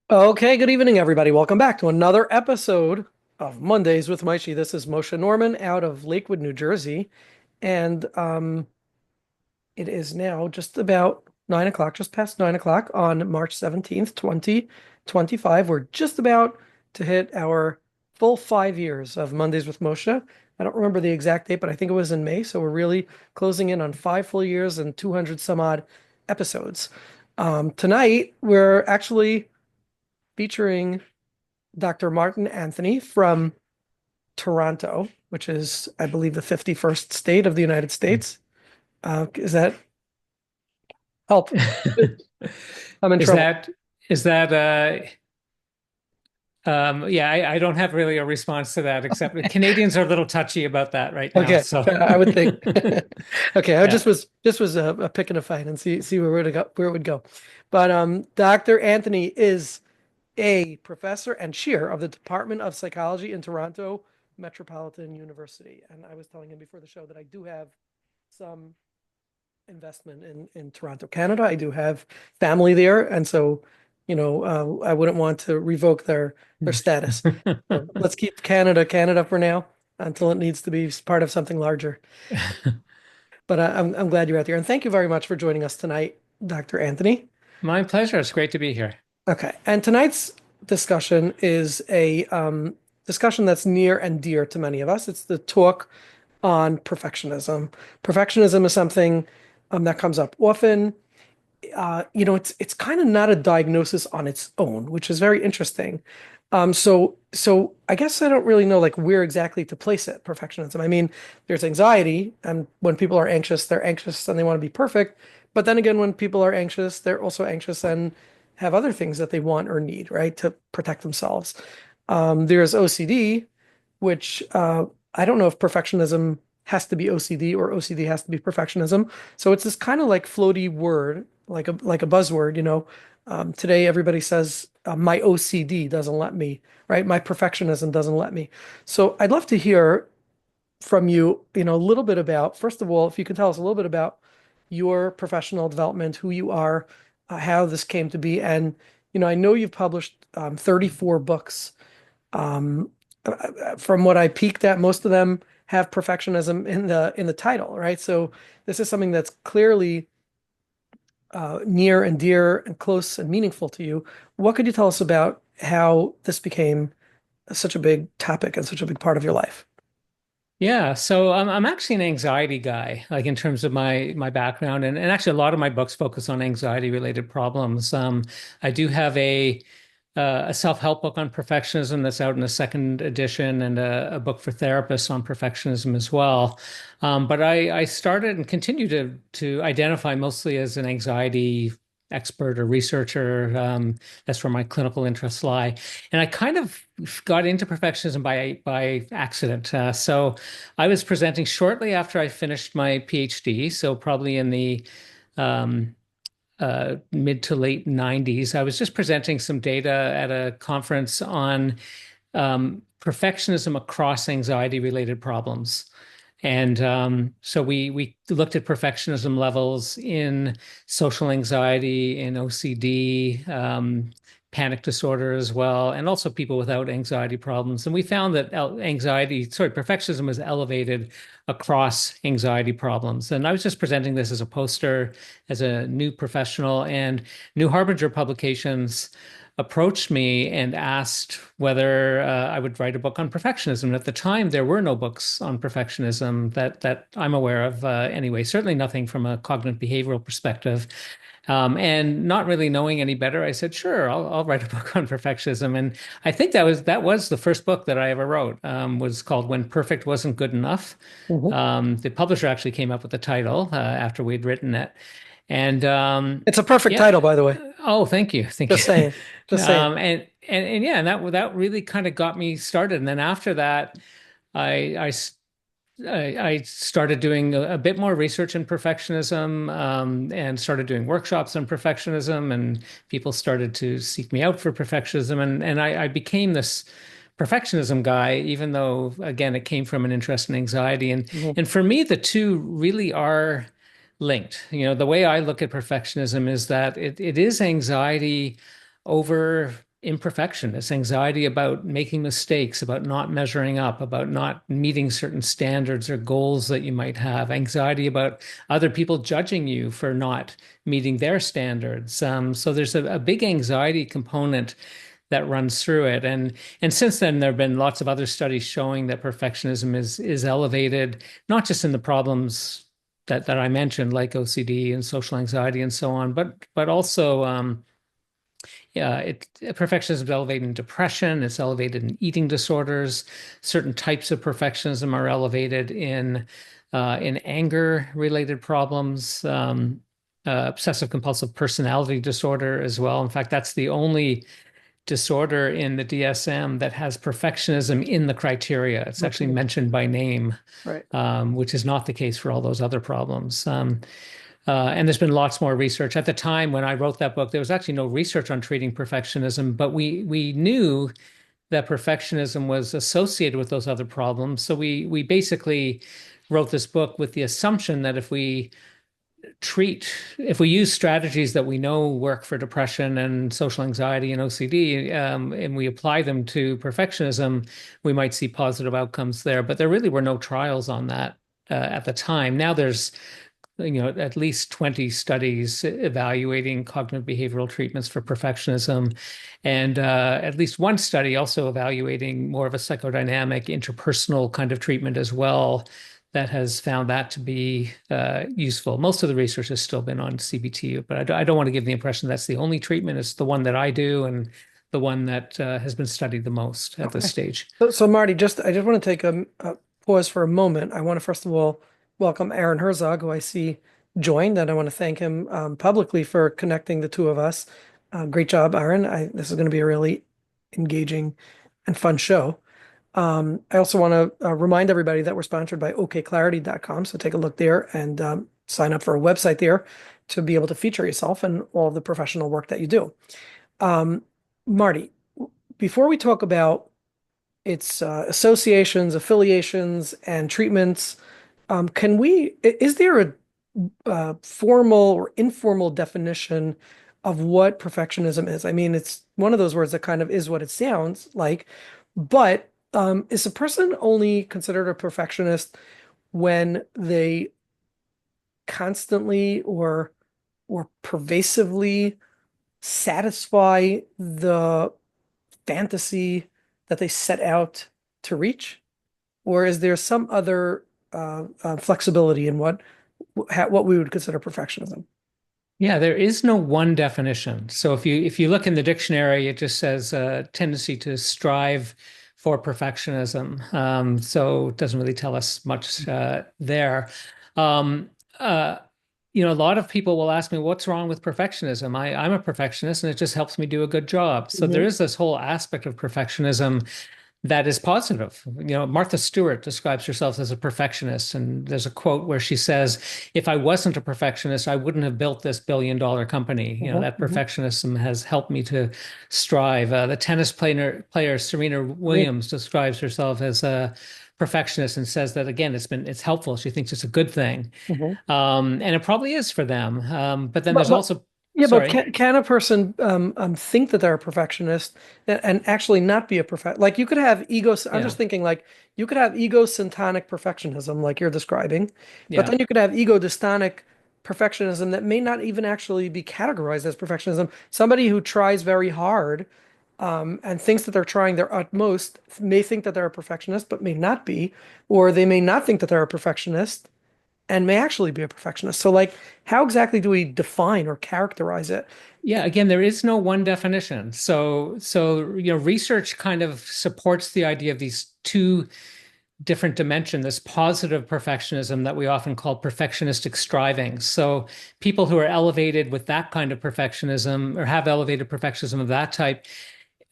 Okay, good evening, everybody. Welcome back to another episode of Mondays with Maishi. This is Moshe Norman out of Lakewood, New Jersey, and it is now just about 9 o'clock, just past 9 o'clock on March 17th, 2025. We're just about to hit our full 5 years of Mondays with Moshe. I don't remember the exact date, but I think it was in May. So we're really closing in on 5 full years and 200 some odd episodes. Tonight, we're actually featuring Dr. Martin Antony from Toronto, which is, I believe, the 51st state of the United States. Is that help? I'm in Is trouble. that yeah, I don't have really a response to that, except Canadians are a little touchy about that right now. Okay, So I would think. Okay, I yeah. just was a pick and a fight and see where it would go. But Dr. Anthony is a professor and chair of the Department of Psychology in Toronto Metropolitan University. And I was telling him before the show that I do have some investment in Toronto, Canada. I do have family there, and so I wouldn't want to revoke their status. So let's keep Canada for now until it needs to be part of something larger. But I'm glad you're out there, and thank you very much for joining us tonight, Dr. Anthony. My pleasure. It's great to be here. Okay, and tonight's discussion is a discussion that's near and dear to many of us. It's the talk on perfectionism. Perfectionism is something that comes up often. It's kind of not a diagnosis on its own, which is very interesting. So I guess I don't really know like where exactly to place it, perfectionism. I mean, there's anxiety, and when people are anxious, they're anxious and they want to be perfect. But then again, when people are anxious, they're also anxious and have other things that they want or need, right, to protect themselves. There's OCD, which I don't know if perfectionism has to be OCD or OCD has to be perfectionism. So it's this kind of like floaty word, like a buzzword, you know. Today everybody says my OCD doesn't let me, right? My perfectionism doesn't let me. So I'd love to hear from you, a little bit about, first of all, if you could tell us a little bit about your professional development, who you are, how this came to be, and I know you've published 34 books. Um, from what I peeked at, most of them have perfectionism in the title, right? So this is something that's clearly near and dear and close and meaningful to you. What could you tell us about how this became such a big topic and such a big part of your life? Yeah, so I'm actually an anxiety guy, like in terms of my background, and actually a lot of my books focus on anxiety related problems. I do have a self-help book on perfectionism that's out in a second edition, and a book for therapists on perfectionism as well. But I started and continue to identify mostly as an anxiety expert or researcher. That's where my clinical interests lie. And I kind of got into perfectionism by accident. So I was presenting shortly after I finished my PhD, so probably in the um, mid to late 90s. I was just presenting some data at a conference on perfectionism across anxiety related problems. And so we looked at perfectionism levels in social anxiety, in OCD, panic disorder as well, and also people without anxiety problems. And we found that perfectionism was elevated across anxiety problems. And I was just presenting this as a poster, as a new professional, and New Harbinger Publications approached me and asked whether I would write a book on perfectionism. And at the time, there were no books on perfectionism that I'm aware of, anyway. Certainly nothing from a cognitive behavioral perspective. And not really knowing any better, I said, "Sure, I'll write a book on perfectionism." And I think that was the first book that I ever wrote. Was called "When Perfect Wasn't Good Enough." Mhm. The publisher actually came up with the title after we'd written it. And It's a perfect yeah. title, by the way. Oh, thank you. Thank Just you. saying. Just saying. And yeah, and that really kind of got me started. And then after that, I I s- I started doing a bit more research in perfectionism, and started doing workshops on perfectionism, and people started to seek me out for perfectionism, and I became this perfectionism guy, even though again it came from an interest in anxiety, Mhm. and for me the two really are linked. The way I look at perfectionism is that it is anxiety over imperfection. It's anxiety about making mistakes, about not measuring up, about not meeting certain standards or goals that you might have, anxiety about other people judging you for not meeting their standards. So there's a big anxiety component that runs through it. And since then, there have been lots of other studies showing that perfectionism is elevated, not just in the problems that I mentioned, like OCD and social anxiety and so on, but also yeah, perfectionism is elevated in depression. It's elevated in eating disorders. Certain types of perfectionism are elevated in anger-related problems, obsessive compulsive personality disorder as well. In fact, that's the only disorder in the DSM that has perfectionism in the criteria. It's actually Okay. mentioned by name, Right. which is not the case for all those other problems. And there's been lots more research. At the time when I wrote that book, there was actually no research on treating perfectionism, but we knew that perfectionism was associated with those other problems. So we basically wrote this book with the assumption that if we use strategies that we know work for depression and social anxiety and OCD, and we apply them to perfectionism, we might see positive outcomes there. But there really were no trials on that at the time. Now there's at least 20 studies evaluating cognitive behavioral treatments for perfectionism, and at least one study also evaluating more of a psychodynamic interpersonal kind of treatment as well that has found that to be useful. Most of the research has still been on CBT, but I don't want to give the impression that's the only treatment. It's the one that I do and the one that has been studied the most at this Okay. stage. So Marty, I just want to take a pause for a moment. I want to first of all welcome Aaron Herzog, who I see joined, and I want to thank him publicly for connecting the two of us. Great job, Aaron. This is going to be a really engaging and fun show. I also want to remind everybody that we're sponsored by OKclarity.com, so take a look there and sign up for a website there to be able to feature yourself and all of the professional work that you do. Um, Marty, before we talk about its associations, affiliations, and treatments. Is there a formal or informal definition of what perfectionism is? I mean, it's one of those words that kind of is what it sounds like, but is a person only considered a perfectionist when they constantly or pervasively satisfy the fantasy that they set out to reach? Or is there some other flexibility in what we would consider perfectionism? Yeah, there is no one definition. So if you look in the dictionary, it just says tendency to strive for perfectionism. So it doesn't really tell us much there. Um, uh, a lot of people will ask me, "What's wrong with perfectionism?" I'm a perfectionist, and it just helps me do a good job. So there Hmm. is this whole aspect of perfectionism that is positive. Martha Stewart describes herself as a perfectionist, and there's a quote where she says, "If I wasn't a perfectionist, I wouldn't have built this billion-dollar company." Hmm. That Hmm. perfectionism has helped me to strive. The tennis player Serena Great. Williams describes herself as a perfectionist and says that again, it's helpful. She thinks it's a good thing, Hmm. and it probably is for them. But then But, there's but also, yeah, but sorry, can a person think that they're a perfectionist and actually not be a perfect? Like you could have ego. I'm yeah, just thinking like you could have egocentric perfectionism, like you're describing, but yeah. then you could have ego dystonic perfectionism that may not even actually be categorized as perfectionism. Somebody who tries very hard and thinks that they're trying their utmost may think that they're a perfectionist, but may not be, or they may not think that they're a perfectionist and may actually be a perfectionist. So, like, how exactly do we define or characterize it? Yeah, again, there is no one definition. So research kind of supports the idea of these two different dimensions, this positive perfectionism that we often call perfectionistic striving. So people who are elevated with that kind of perfectionism or have elevated perfectionism of that type,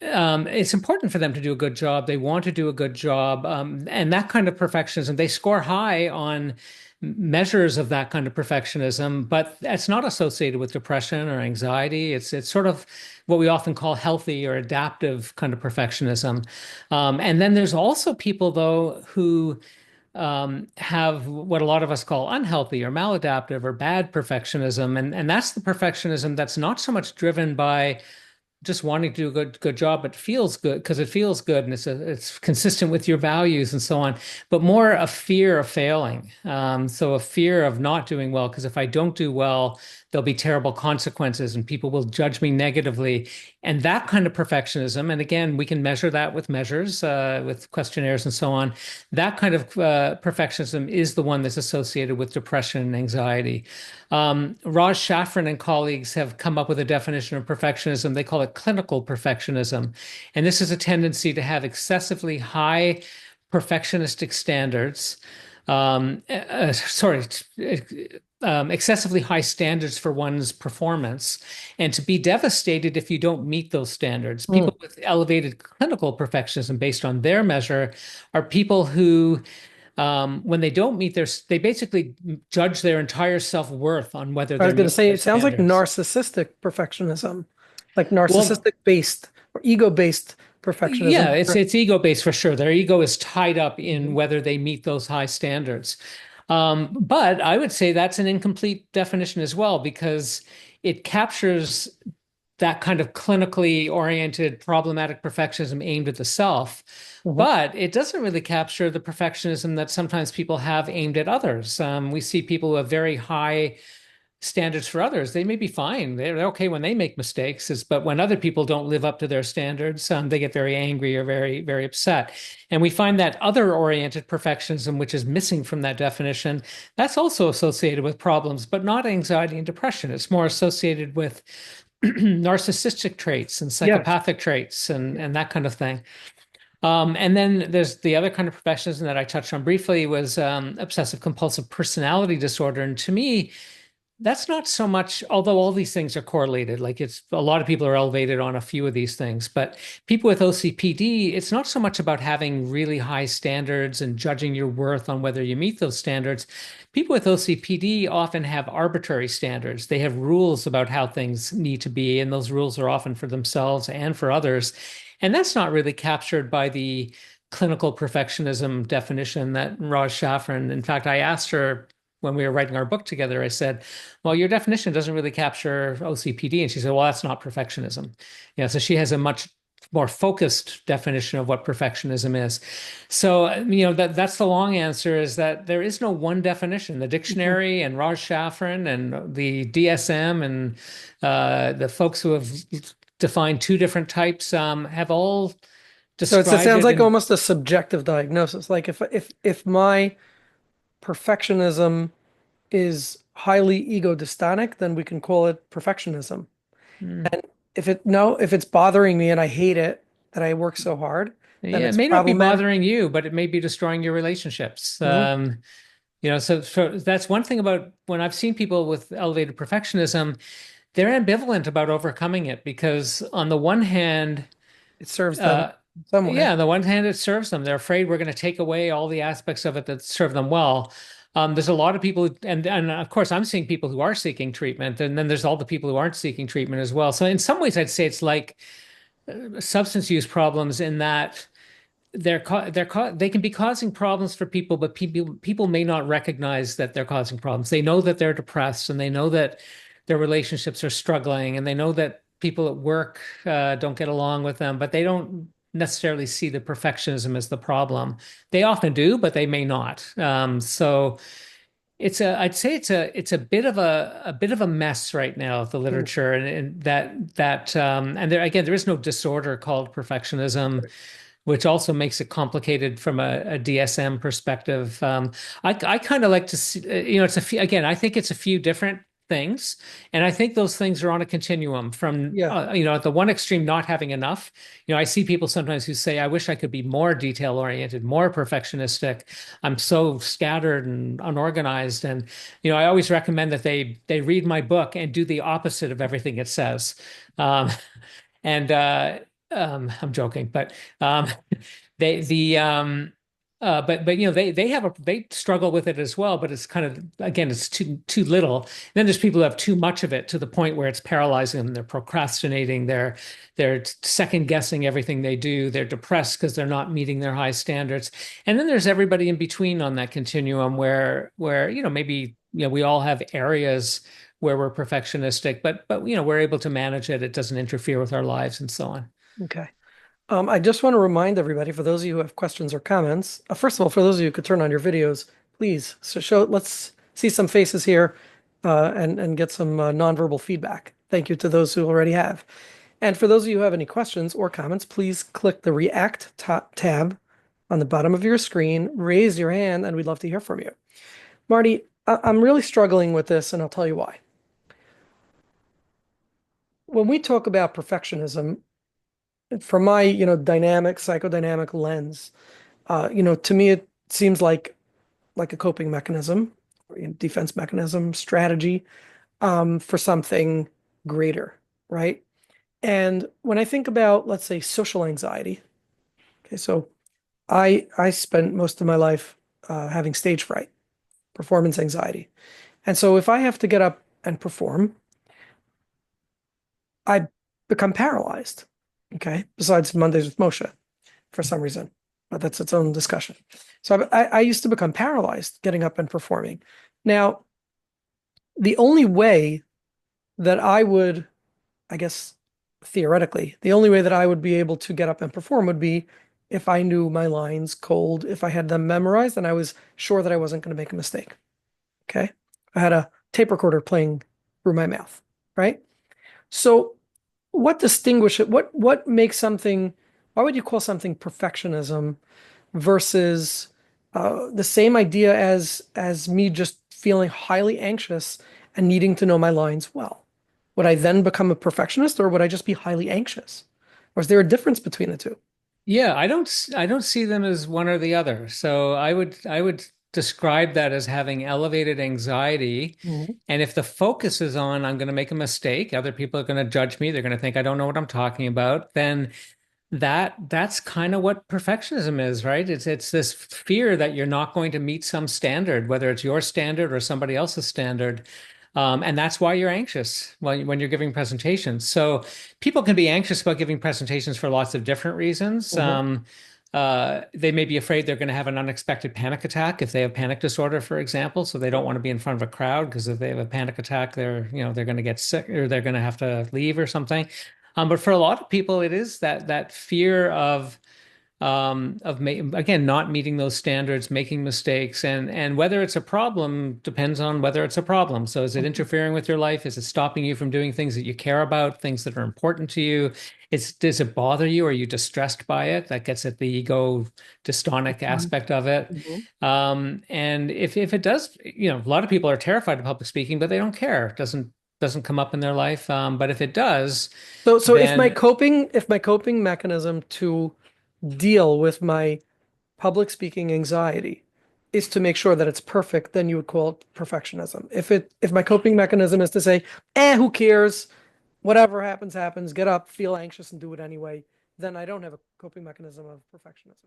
it's important for them to do a good job. They want to do a good job. And that kind of perfectionism, they score high on measures of that kind of perfectionism, but it's not associated with depression or anxiety. It's sort of what we often call healthy or adaptive kind of perfectionism. And then there's also people, though, who have what a lot of us call unhealthy or maladaptive or bad perfectionism. And that's the perfectionism that's not so much driven by just wanting to do a good job, but feels good because it feels good and it's consistent with your values and so on, but more a fear of failing. So a fear of not doing well, because if I don't do well, there'll be terrible consequences and people will judge me negatively. And that kind of perfectionism, and again, we can measure that with measures, with questionnaires and so on. That kind of perfectionism is the one that's associated with depression and anxiety. Raj Shafran and colleagues have come up with a definition of perfectionism. They call it clinical perfectionism. And this is a tendency to have excessively high perfectionistic standards. Sorry, excessively high standards for one's performance, and to be devastated if you don't meet those standards. Mm. People with elevated clinical perfectionism, based on their measure, are people who when they don't meet they basically judge their entire self-worth on whether I was they're going to meeting say their it sounds like standards. narcissistic perfectionism, like Well, narcissistic based or ego based perfectionism. yeah, it's ego-based for sure. Their ego is tied up in Mhm. whether they meet those high standards. But I would say that's an incomplete definition as well, because it captures that kind of clinically oriented problematic perfectionism aimed at the self. Mhm. But it doesn't really capture the perfectionism that sometimes people have aimed at others. We see people who have very high standards for others. They may be fine. They're okay when they make mistakes, but when other people don't live up to their standards, they get very angry or very upset. And we find that other oriented perfectionism, which is missing from that definition, that's also associated with problems, but not anxiety and depression. It's more associated with narcissistic traits and Yes. psychopathic traits and that kind of thing. And then there's the other kind of perfectionism that I touched on briefly was obsessive compulsive personality disorder. And to me, that's not so much, although all these things are correlated, like it's a lot of people are elevated on a few of these things, but people with OCPD, it's not so much about having really high standards and judging your worth on whether you meet those standards. People with OCPD often have arbitrary standards. They have rules about how things need to be, and those rules are often for themselves and for others. And that's not really captured by the clinical perfectionism definition that Raj Shafran, in fact, I asked her when we were writing our book together, I said, well, your definition doesn't really capture OCPD. And she said, well, that's not perfectionism. So she has a much more focused definition of what perfectionism is. So, that's the long answer, is that there is no one definition. The Mhm. dictionary and Raj Shafran and the DSM and the folks who have defined two different types have all So it described sounds it like in. almost a subjective diagnosis. Like if my perfectionism is highly ego dystonic, then we can call it perfectionism. Hmm. And if it's bothering me and I hate it that I work so hard, then Yeah, it it's may not be problematic. bothering you, but it may be destroying your relationships. Mhm. So that's one thing about when I've seen people with elevated perfectionism, they're ambivalent about overcoming it because on the one hand, It serves them uh, some way. yeah, on the one hand, it serves them. They're afraid we're going to take away all the aspects of it that serve them well. There's a lot of people, and of course, I'm seeing people who are seeking treatment, and then there's all the people who aren't seeking treatment as well. So in some ways, I'd say it's like substance use problems in that they can be causing problems for people, but people may not recognize that they're causing problems. They know that they're depressed, and they know that their relationships are struggling, and they know that people at work don't get along with them, but they don't necessarily see the perfectionism as the problem. They often do, but they may not. So I'd say it's a bit of a mess right now, the Mm. literature, and and there again, there is no disorder called perfectionism, which also makes it complicated from a DSM perspective. I kind of like to see, it's again, I think it's a few different things. And I think those things are on a continuum from, Yeah. at the one extreme, not having enough. I see people sometimes who say, I wish I could be more detail oriented, more perfectionistic. I'm so scattered and unorganized. And, I always recommend that they read my book and do the opposite of everything it says. Um, and I'm joking, but um, they the but they struggle with it as well. But it's kind of, again, it's too little. Then there's people who have too much of it to the point where it's paralyzing them. They're procrastinating. They're second guessing everything they do. They're depressed because they're not meeting their high standards. And then there's everybody in between on that continuum where maybe we all have areas where we're perfectionistic, but we're able to manage it. It doesn't interfere with our lives and so on. Okay. I just want to remind everybody, for those of you who have questions or comments, first of all, for those of you who could turn on your videos, please, let's see some faces here, and get some nonverbal feedback. Thank you to those who already have. And for those of you who have any questions or comments, please click the React tab on the bottom of your screen, raise your hand, and we'd love to hear from you. Marty, I'm really struggling with this, and I'll tell you why. When we talk about perfectionism, from my, dynamic, psychodynamic lens, to me, it seems like a coping mechanism, or, defense mechanism, strategy, for something greater, right? And when I think about, let's say, social anxiety, okay, so I spent most of my life having stage fright, performance anxiety. And so if I have to get up and perform, I become paralyzed. Okay. Besides Mondays with Moshe for some reason, but that's its own discussion. So I used to become paralyzed getting up and performing. Now, the only way that I would, I guess, theoretically, the only way that I would be able to get up and perform would be if I knew my lines cold, if I had them memorized, and I was sure that I wasn't going to make a mistake. Okay. I had a tape recorder playing through my mouth, right? So what distinguishes what makes something, why would you call something perfectionism versus the same idea as me just feeling highly anxious and needing to know my lines well? Would I then become a perfectionist, or would I just be highly anxious? Or is there a difference between the two? Yeah, I don't see them as one or the other. So I would describe that as having elevated anxiety. Mhm. And if the focus is on I'm going to make a mistake, other people are going to judge me, they're going to think I don't know what I'm talking about, then that's kind of what perfectionism is, right? It's this fear that you're not going to meet some standard, whether it's your standard or somebody else's standard. And that's why you're anxious when you're giving presentations. So people can be anxious about giving presentations for lots of different reasons. Mhm. They may be afraid they're going to have an unexpected panic attack if they have panic disorder, for example. So they don't want to be in front of a crowd because if they have a panic attack, they're going to get sick or they're going to have to leave or something. But for a lot of people, it is that fear again not meeting those standards, making mistakes, and whether it's a problem depends on whether it's a problem. So is it Mhm. interfering with your life? Is it stopping you from doing things that you care about, things that are important to you? Does it bother you? Are you distressed by it? That gets at the ego dystonic Mhm. aspect of it. Mhm. And if it does, a lot of people are terrified of public speaking, but they don't care. It doesn't come up in their life. But if it does, So then if my coping mechanism to deal with my public speaking anxiety is to make sure that it's perfect, then you would call it perfectionism. If my coping mechanism is to say, who cares? Whatever happens, happens, get up, feel anxious and do it anyway, then I don't have a coping mechanism of perfectionism.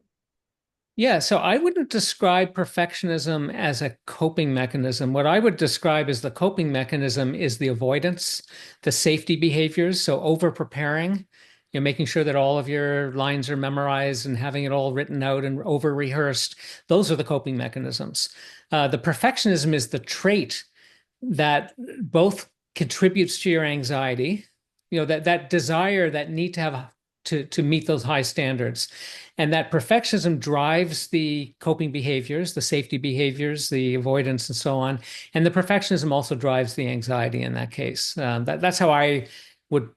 yeah, so I wouldn't describe perfectionism as a coping mechanism. What I would describe as the coping mechanism is the avoidance, the safety behaviors. So over preparing, making sure that all of your lines are memorized and having it all written out and over rehearsed. Those are the coping mechanisms. The perfectionism is the trait that both contributes to your anxiety, that desire, that need to have to meet those high standards. And that perfectionism drives the coping behaviors, the safety behaviors, the avoidance, and so on. And the perfectionism also drives the anxiety in that case. That's how I would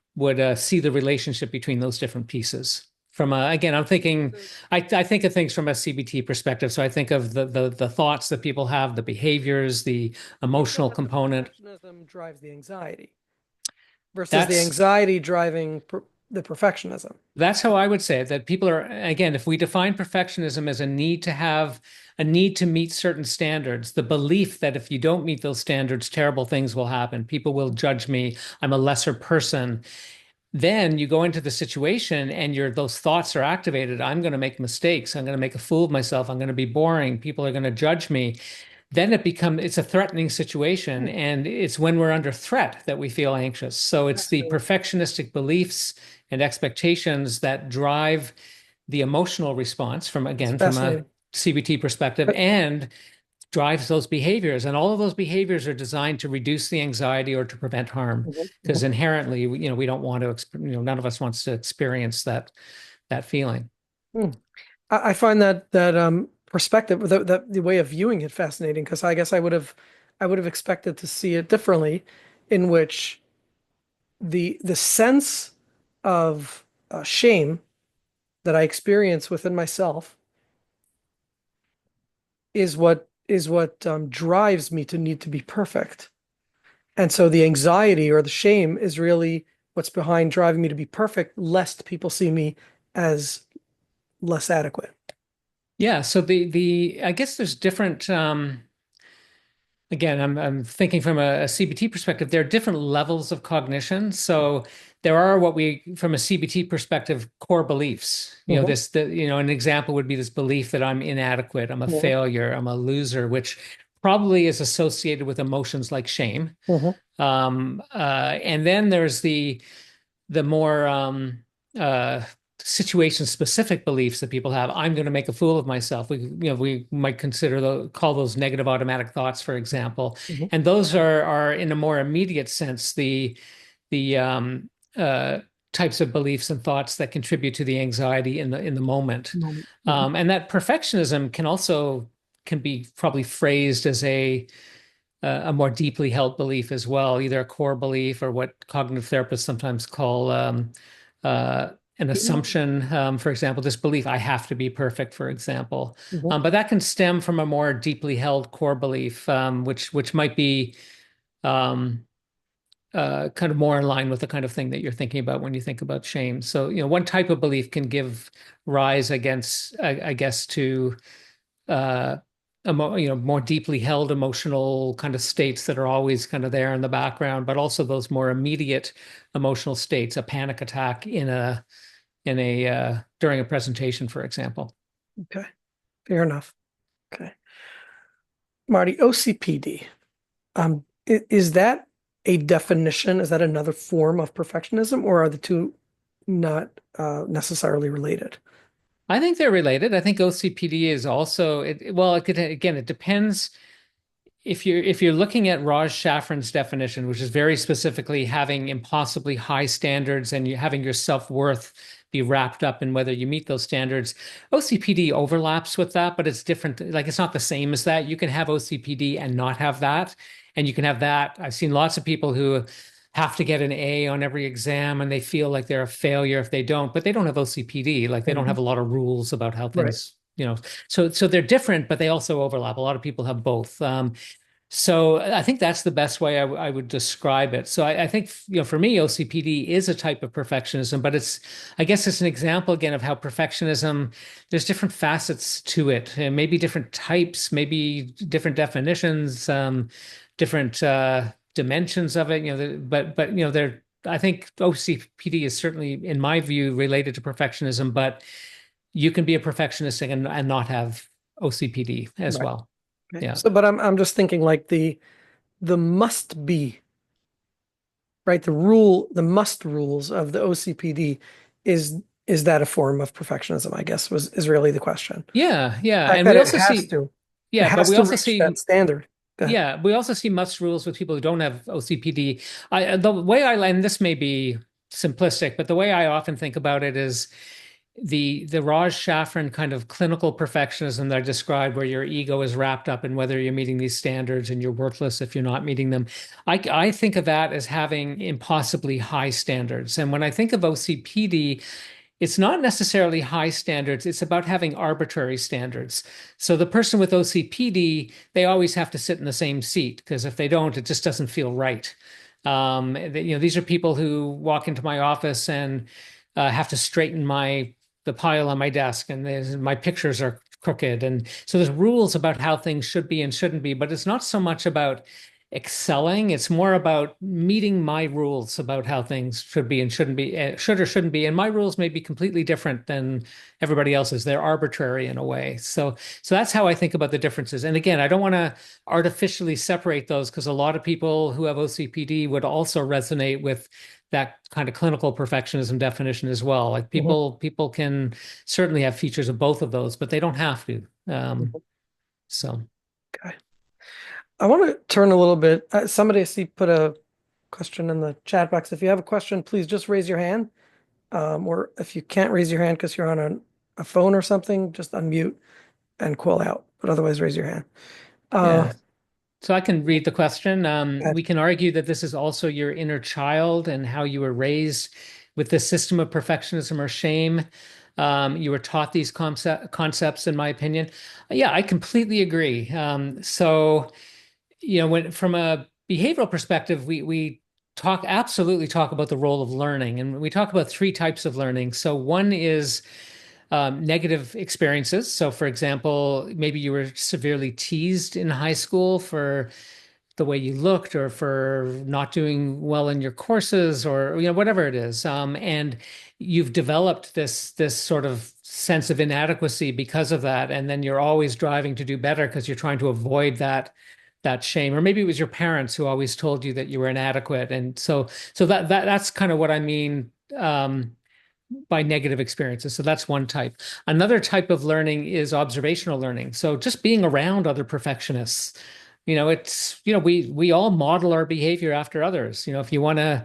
see the relationship between those different pieces. Again, I'm thinking, So, I think of things from a CBT perspective. So I think of the thoughts that people have, the behaviors, the so you're saying emotional that the component. perfectionism drives the anxiety versus the That's anxiety driving the perfectionism. That's how I would say it, that people are, again, if we define perfectionism as a need to meet certain standards, the belief that if you don't meet those standards, terrible things will happen. People will judge me. I'm a lesser person. Then you go into the situation and those thoughts are activated. I'm going to make mistakes. I'm going to make a fool of myself. I'm going to be boring. People are going to judge me. Then it's a threatening situation. Hmm, And it's when we're under threat that we feel anxious. So it's the fascinating. perfectionistic beliefs and expectations that drive the emotional response It's from a fascinating. CBT perspective. But And drives those behaviors. And all of those behaviors are designed to reduce the anxiety or to prevent harm. Mhm, Because mhm. inherently, we don't want to, none of us wants to experience that feeling. Hmm. I find that perspective, the way of viewing it fascinating because I guess I would have expected to see it differently, in which the sense of shame that I experience within myself is what drives me to need to be perfect. And so the anxiety or the shame is really what's behind driving me to be perfect, lest people see me as less adequate. Yeah. So the I guess there's different again, I'm thinking from a CBT perspective, there are different levels of cognition. So there are what we, from a CBT perspective, core beliefs. Mhm, An example would be this belief that I'm inadequate, I'm a mhm, failure, I'm a loser, which probably is associated with emotions like shame. mhm. And then there's the more uh, situation specific beliefs that people have. I'm going to make a fool of myself. We might call those negative automatic thoughts, for example, Mhm. and those are in a more immediate sense the uh, types of beliefs and thoughts that contribute to the anxiety in the moment. Moment. Mhm. And that perfectionism can be probably phrased as a more deeply held belief as well, either a core belief or what cognitive therapists sometimes call uh, an assumption. For example, this belief, I have to be perfect, for example. Mhm. But that can stem from a more deeply held core belief, which might be um, kind of more in line with the kind of thing that you're thinking about when you think about shame. So, one type of belief can give rise I guess, to more deeply held emotional kind of states that are always kind of there in the background, but also those more immediate emotional states, a panic attack in a during a presentation, for example. Okay, fair enough. Okay. Marty, OCPD. Is that a definition? Is that another form of perfectionism, or are the two not necessarily related? I think they're related. I think OCPD is also well, it depends if you're looking at Raj Shafran's definition, which is very specifically having impossibly high standards and you having your self-worth be wrapped up in whether you meet those standards, OCPD overlaps with that, but it's different. Like it's not the same as that. You can have OCPD and not have that, and you can have that. I've seen lots of people who have to get an A on every exam and they feel like they're a failure if they don't, but they don't have OCPD. Like they don't have Mhm. a lot of rules about how Right. things. So they're different, but they also overlap. A lot of people have both. So I think that's the best way I would describe it. So I think, for me, OCPD is a type of perfectionism, but I guess it's an example again of how perfectionism, there's different facets to it, and maybe different types, maybe different definitions, different dimensions of it. I think OCPD is certainly, in my view, related to perfectionism, but you can be a perfectionist and not have OCPD as Right. well. Okay. Yeah. So, but I'm just thinking like the must be, right? The must rules of the OCPD is that a form of perfectionism, I guess, is really the question. Yeah, yeah. The fact And that we it also has see, to, it yeah, but has we to also reach that see, standard. Go ahead. yeah, we also see must rules with people who don't have OCPD. The way and this may be simplistic, but the way I often think about it is the Raj Shafran kind of clinical perfectionism that I described, where your ego is wrapped up in whether you're meeting these standards and you're worthless if you're not meeting them. I think of that as having impossibly high standards. And when I think of OCPD, it's not necessarily high standards. It's about having arbitrary standards. So the person with OCPD, they always have to sit in the same seat because if they don't, it just doesn't feel right. These are people who walk into my office and have to straighten the pile on my desk, and my pictures are crooked. And so there's rules about how things should be and shouldn't be, but it's not so much about excelling. It's more about meeting my rules about how things should be and shouldn't be, should or shouldn't be. And my rules may be completely different than everybody else's. They're arbitrary in a way. So that's how I think about the differences. And again, I don't want to artificially separate those because a lot of people who have OCPD would also resonate with that kind of clinical perfectionism definition as well. Like Mhm. people can certainly have features of both of those, but they don't have to. Mhm. So. Okay. I want to turn a little bit. Somebody I see put a question in the chat box. If you have a question, please just raise your hand. Or if you can't raise your hand because you're on a phone or something, just unmute and call out. But otherwise, raise your hand. Uh, Yeah. So I can read the question. uh, We can argue that this is also your inner child and how you were raised with this system of perfectionism or shame. You were taught these concepts, in my opinion. Yeah, I completely agree. When from a behavioral perspective, we absolutely talk about the role of learning, and we talk about three types of learning. So one is negative experiences. So, for example, maybe you were severely teased in high school for the way you looked or for not doing well in your courses or whatever it is, and you've developed this sort of sense of inadequacy because of that, and then you're always driving to do better because you're trying to avoid that shame. Or maybe it was your parents who always told you that you were inadequate, and so that's kind of what I mean by negative experiences. So that's one type. Another type of learning is observational learning. So just being around other perfectionists. We all model our behavior after others. If you want to,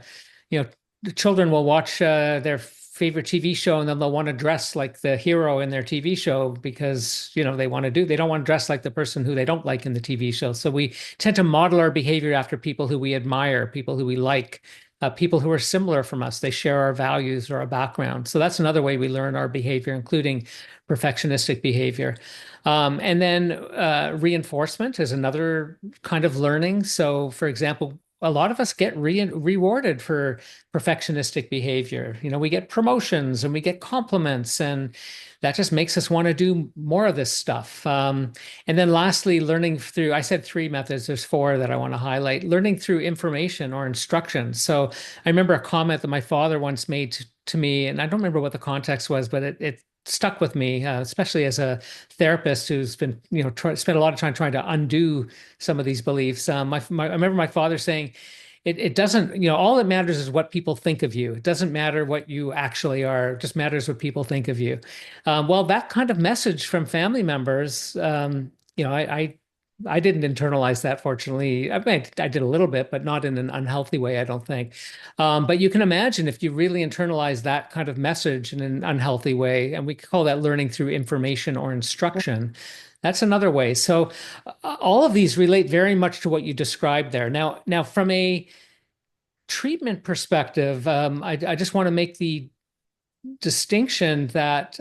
the children will watch their favorite TV show and then they'll want to dress like the hero in their TV show because, they don't want to dress like the person who they don't like in the TV show. So we tend to model our behavior after people who we admire, people who we like, people who are similar from us. They share our values or our background. So that's another way we learn our behavior, including perfectionistic behavior. And then reinforcement is another kind of learning. So, for example, a lot of us get rewarded for perfectionistic behavior. We get promotions and we get compliments, and that just makes us want to do more of this stuff. And then lastly, learning through, I said three methods, there's four that I want to highlight. Learning through information or instruction. So I remember a comment that my father once made to me, and I don't remember what the context was, but it stuck with me, especially as a therapist who's been, spent a lot of time trying to undo some of these beliefs. I remember my father saying, it doesn't, all that matters is what people think of you. It doesn't matter what you actually are. It just matters what people think of you. Well, that kind of message from family members, I didn't internalize that, fortunately. I mean, I did a little bit, but not in an unhealthy way, I don't think. But you can imagine if you really internalize that kind of message in an unhealthy way, and we call that learning through information or instruction. That's another way. So all of these relate very much to what you described there. Now, from a treatment perspective, I just want to make the distinction that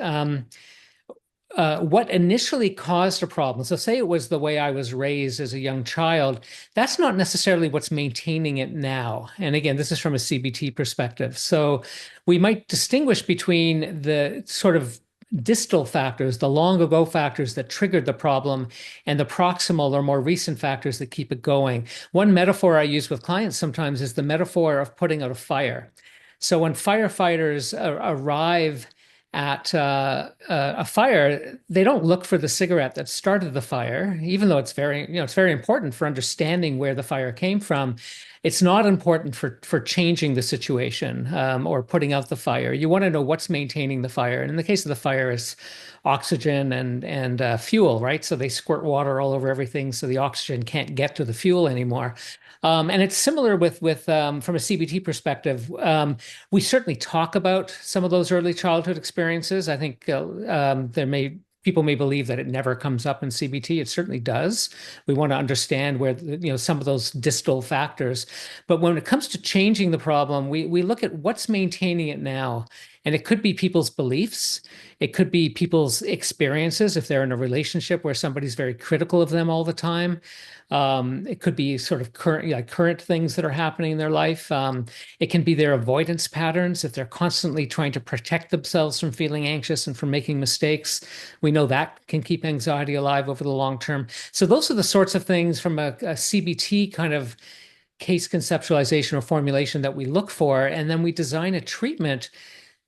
what initially caused a problem, so say it was the way I was raised as a young child, that's not necessarily what's maintaining it now. And again, this is from a CBT perspective. So we might distinguish between the sort of distal factors, the long ago factors that triggered the problem, and the proximal or more recent factors that keep it going. One metaphor I use with clients sometimes is the metaphor of putting out a fire. So when firefighters arrive at a fire, they don't look for the cigarette that started the fire, even though it's very important for understanding where the fire came from. It's not important for changing the situation or putting out the fire. You want to know what's maintaining the fire. And in the case of the fire, it's oxygen and fuel, right? So they squirt water all over everything, so the oxygen can't get to the fuel anymore. And it's similar with from a CBT perspective. We certainly talk about some of those early childhood experiences. I think people may believe that it never comes up in CBT. It certainly does. We want to understand where some of those distal factors. But when it comes to changing the problem, we look at what's maintaining it now. And it could be people's beliefs. It could be people's experiences if they're in a relationship where somebody's very critical of them all the time. It could be sort of current things that are happening in their life. It can be their avoidance patterns if they're constantly trying to protect themselves from feeling anxious and from making mistakes. We know that can keep anxiety alive over the long term. So those are the sorts of things from a CBT kind of case conceptualization or formulation that we look for, and then we design a treatment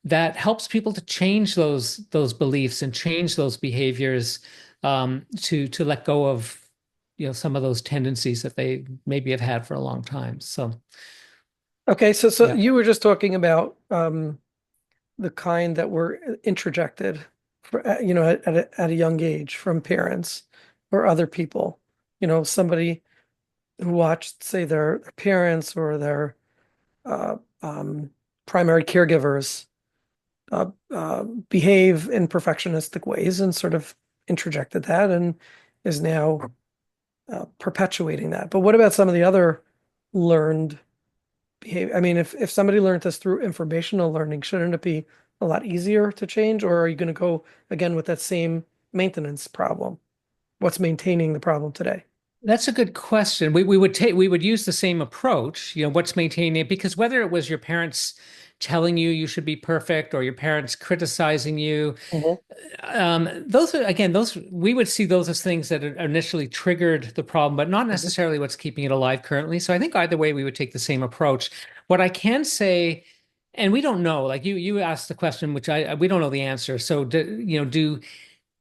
that helps people to change those beliefs and change those behaviors, to let go of some of those tendencies that they maybe have had for a long time. So okay, so yeah. you were just talking about the kind that were introjected, at a young age from parents or other people. somebody who watched, say, their parents or their uh, um, primary caregivers behave in perfectionistic ways and sort of interjected that and is now perpetuating that. But what about some of the other learned behavior? I mean, if somebody learned this through informational learning, shouldn't it be a lot easier to change, or are you going to go again with that same maintenance problem? What's maintaining the problem today? That's a good question. We would use the same approach, what's maintaining it, because whether it was your parents telling you you should be perfect or your parents criticizing you, Mhm, those are, again, those we would see those as things that initially triggered the problem, but not mhm, necessarily what's keeping it alive currently. So I think either way we would take the same approach. What I can say, and we don't know, like you asked the question, which we don't know the answer. So do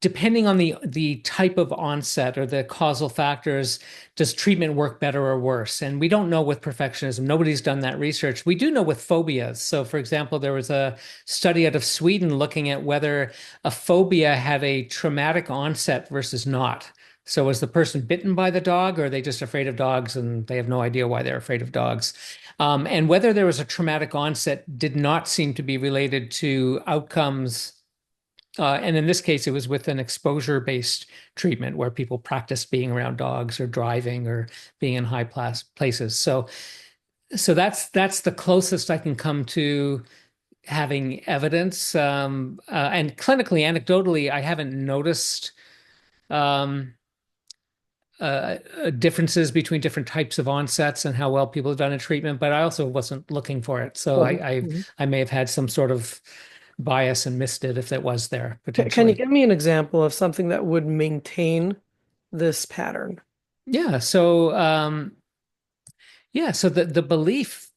depending on the type of onset or the causal factors, does treatment work better or worse? And we don't know with perfectionism. Nobody's done that research. We do know with phobias. So, for example, there was a study out of Sweden looking at whether a phobia had a traumatic onset versus not. So, was the person bitten by the dog, or are they just afraid of dogs and they have no idea why they're afraid of dogs? And whether there was a traumatic onset did not seem to be related to outcomes, and in this case, it was with an exposure-based treatment where people practiced being around dogs or driving or being in high places. So that's the closest I can come to having evidence. And clinically, anecdotally, I haven't noticed um, differences between different types of onsets and how well people have done a treatment. But I also wasn't looking for it, so I mhm, I, mhm. I may have had some sort of bias and missed it if it was there Can you potentially. give me an example of something that would maintain this pattern? Yeah. So the belief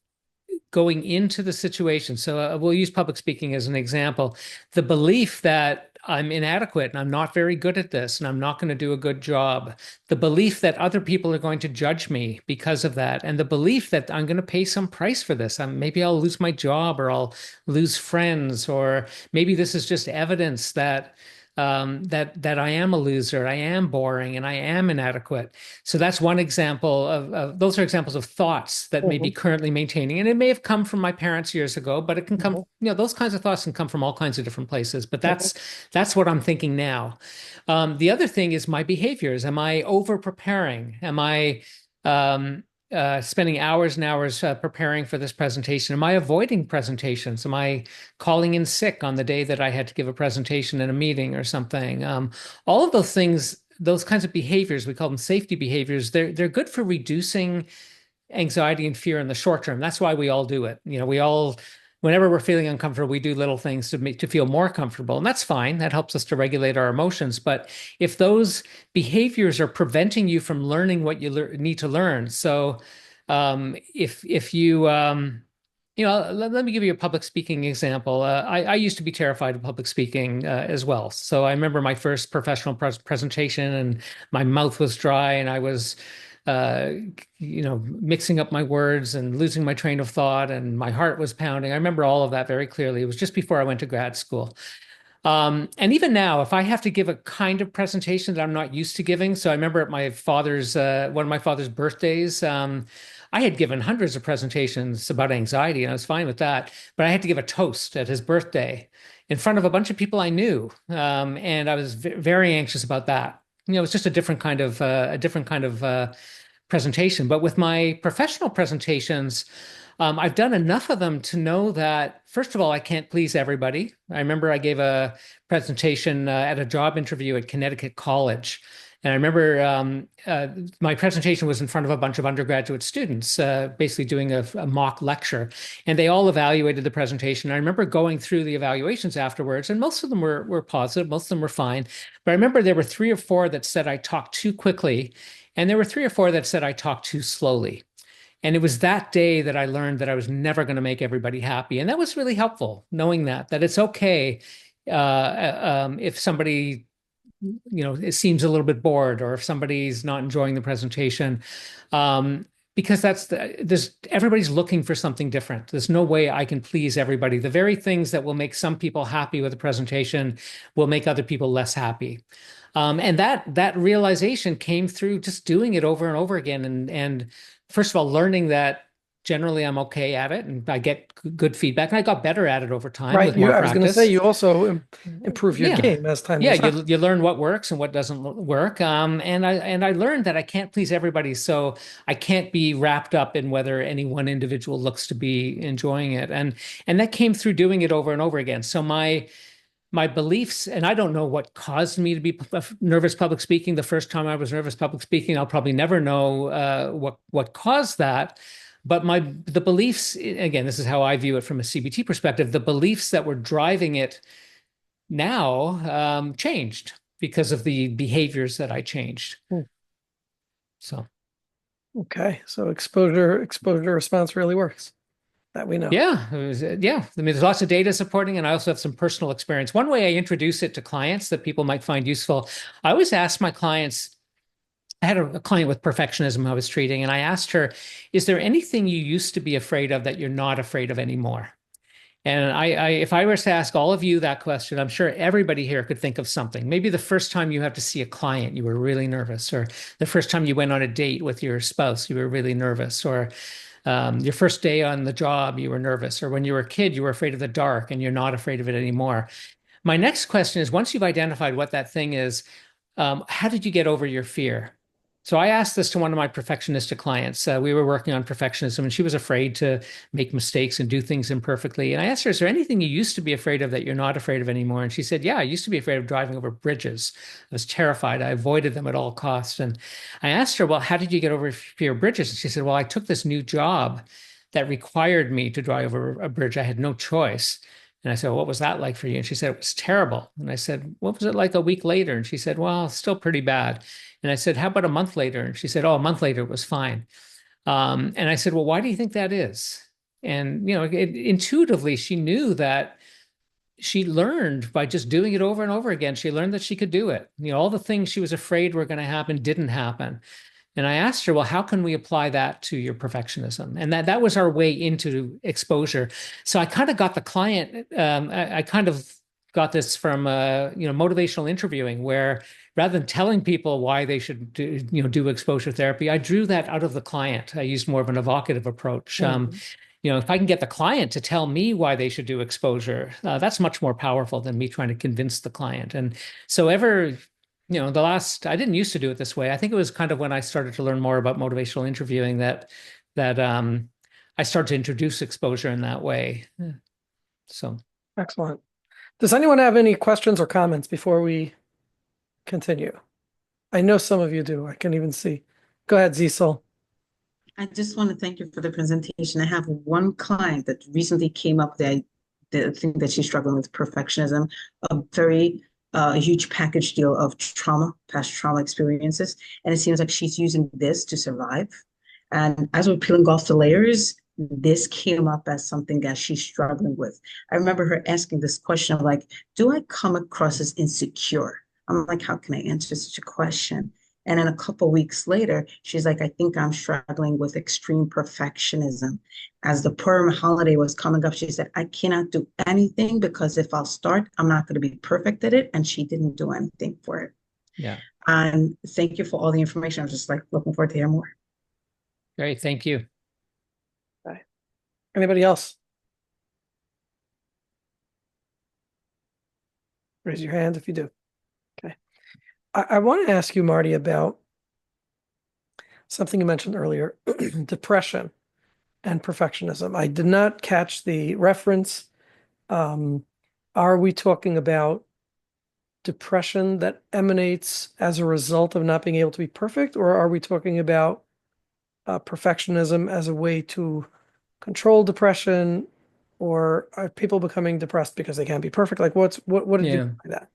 going into the situation. So we'll use public speaking as an example. The belief that I'm inadequate and I'm not very good at this and I'm not going to do a good job. The belief that other people are going to judge me because of that. And the belief that I'm going to pay some price for this. Maybe I'll lose my job or I'll lose friends, or maybe this is just evidence that I am a loser, I am boring, and I am inadequate. So that's one example of those are examples of thoughts that may be Mhm, currently maintaining. And it may have come from my parents years ago, but it can come, mhm, those kinds of thoughts can come from all kinds of different places. But mhm, that's what I'm thinking now. The other thing is my behaviors. Am I over preparing? Am I um, spending hours and hours preparing for this presentation? Am I avoiding presentations? Am I calling in sick on the day that I had to give a presentation in a meeting or something? All of those things, those kinds of behaviors, we call them safety behaviors. They're good for reducing anxiety and fear in the short term. That's why we all do it. We all, whenever we're feeling uncomfortable, we do little things to feel more comfortable, and that's fine. That helps us to regulate our emotions. But if those behaviors are preventing you from learning what you need to learn, so if you let me give you a public speaking example. I used to be terrified of public speaking as well. So I remember my first professional presentation, and my mouth was dry, and I was uh, mixing up my words and losing my train of thought, and my heart was pounding. I remember all of that very clearly. It was just before I went to grad school. And even now, if I have to give a kind of presentation that I'm not used to giving, so I remember at my father's, one of my father's birthdays, I had given hundreds of presentations about anxiety, and I was fine with that. But I had to give a toast at his birthday in front of a bunch of people I knew, and I was very anxious about that. It was just a different kind of presentation. But with my professional presentations, I've done enough of them to know that, first of all, I can't please everybody. I remember I gave a presentation at a job interview at Connecticut College. And I remember my presentation was in front of a bunch of undergraduate students, basically doing a mock lecture. And they all evaluated the presentation. I remember going through the evaluations afterwards, and most of them were positive, most of them were fine. But I remember there were three or four that said I talked too quickly, and there were three or four that said I talked too slowly. And it was that day that I learned that I was never going to make everybody happy. And that was really helpful, knowing that it's okay if somebody, it seems a little bit bored, or if somebody's not enjoying the presentation. Because everybody's looking for something different. There's no way I can please everybody. The very things that will make some people happy with a presentation will make other people less happy. And that realization came through just doing it over and over again. And first of all, learning that generally I'm okay at it and I get good feedback. And I got better at it over time Right. with more I was going to say practice. you also improve your Yeah. game as time Yeah, goes on. you learn what works and what doesn't work. And I learned that I can't please everybody, so I can't be wrapped up in whether any one individual looks to be enjoying it. And that came through doing it over and over again. So my beliefs, and I don't know what caused me to be nervous public speaking. The first time I was nervous public speaking, I'll probably never know what caused that. But the beliefs, again, this is how I view it from a CBT perspective. The beliefs that were driving it now changed because of the behaviors that I changed. Hmm. So Okay. So exposure response really works. That we know. yeah, yeah. I mean, there's lots of data supporting, and I also have some personal experience. One way I introduce it to clients that people might find useful, I always ask my clients. I had a client with perfectionism I was treating, and I asked her, "Is there anything you used to be afraid of that you're not afraid of anymore?" And if I were to ask all of you that question, I'm sure everybody here could think of something. Maybe the first time you have to see a client, you were really nervous, or the first time you went on a date with your spouse, you were really nervous, or your first day on the job, you were nervous, or when you were a kid, you were afraid of the dark, and you're not afraid of it anymore. My next question is, once you've identified what that thing is, how did you get over your fear? So I asked this to one of my perfectionistic clients. We were working on perfectionism, and she was afraid to make mistakes and do things imperfectly. And I asked her, "Is there anything you used to be afraid of that you're not afraid of anymore?" And she said, "Yeah, I used to be afraid of driving over bridges. I was terrified. I avoided them at all costs." And I asked her, "Well, how did you get over fear of bridges?" And she said, "Well, I took this new job that required me to drive over a bridge. I had no choice." And I said, "What was that like for you?" And she said, "It was terrible." And I said, "What was it like a week later?" And she said, "Well, still pretty bad." And I said, "How about a month later?" And she said, "Oh, a month later it was fine." And I said, "Well, why do you think that is?" And, intuitively, she knew that she learned by just doing it over and over again. She learned that she could do it. All the things she was afraid were going to happen didn't happen. And I asked her, "Well, how can we apply that to your perfectionism?" And that was our way into exposure. So I kind of got the client. I kind of got this from motivational interviewing, where rather than telling people why they should do exposure therapy, I drew that out of the client. I used more of an evocative approach. Mhm. If I can get the client to tell me why they should do exposure, that's much more powerful than me trying to convince the client. And so I didn't used to do it this way. I think it was kind of when I started to learn more about motivational interviewing that I started to introduce exposure in that way. So Excellent. Does anyone have any questions or comments before we continue? I know some of you do. I can even see. Go ahead, Zisel. I just want to thank you for the presentation. I have one client that recently came up that the thing that she's struggling with perfectionism, a very huge package deal of trauma, past trauma experiences. And it seems like she's using this to survive. And as we're peeling off the layers, this came up as something that she's struggling with. I remember her asking this question of like, do I come across as insecure? I'm like, how can I answer such a question? And then a couple weeks later, she's like, I think I'm struggling with extreme perfectionism. As the Purim holiday was coming up, she said, I cannot do anything because if I'll start, I'm not going to be perfect at it. And she didn't do anything for it. yeah, And thank you for all the information. I'm just like looking forward to hear more. great. Thank you. Okay. Anybody else? Raise your hand if you do. Okay. I want to ask you, Marty, about something you mentioned earlier, depression and perfectionism. I did not catch the reference. Um, are we talking about depression that emanates as a result of not being able to be perfect, or are we talking about perfectionism as a way to control depression, or are people becoming depressed because they can't be perfect? Like, what did you Yeah. mean by that?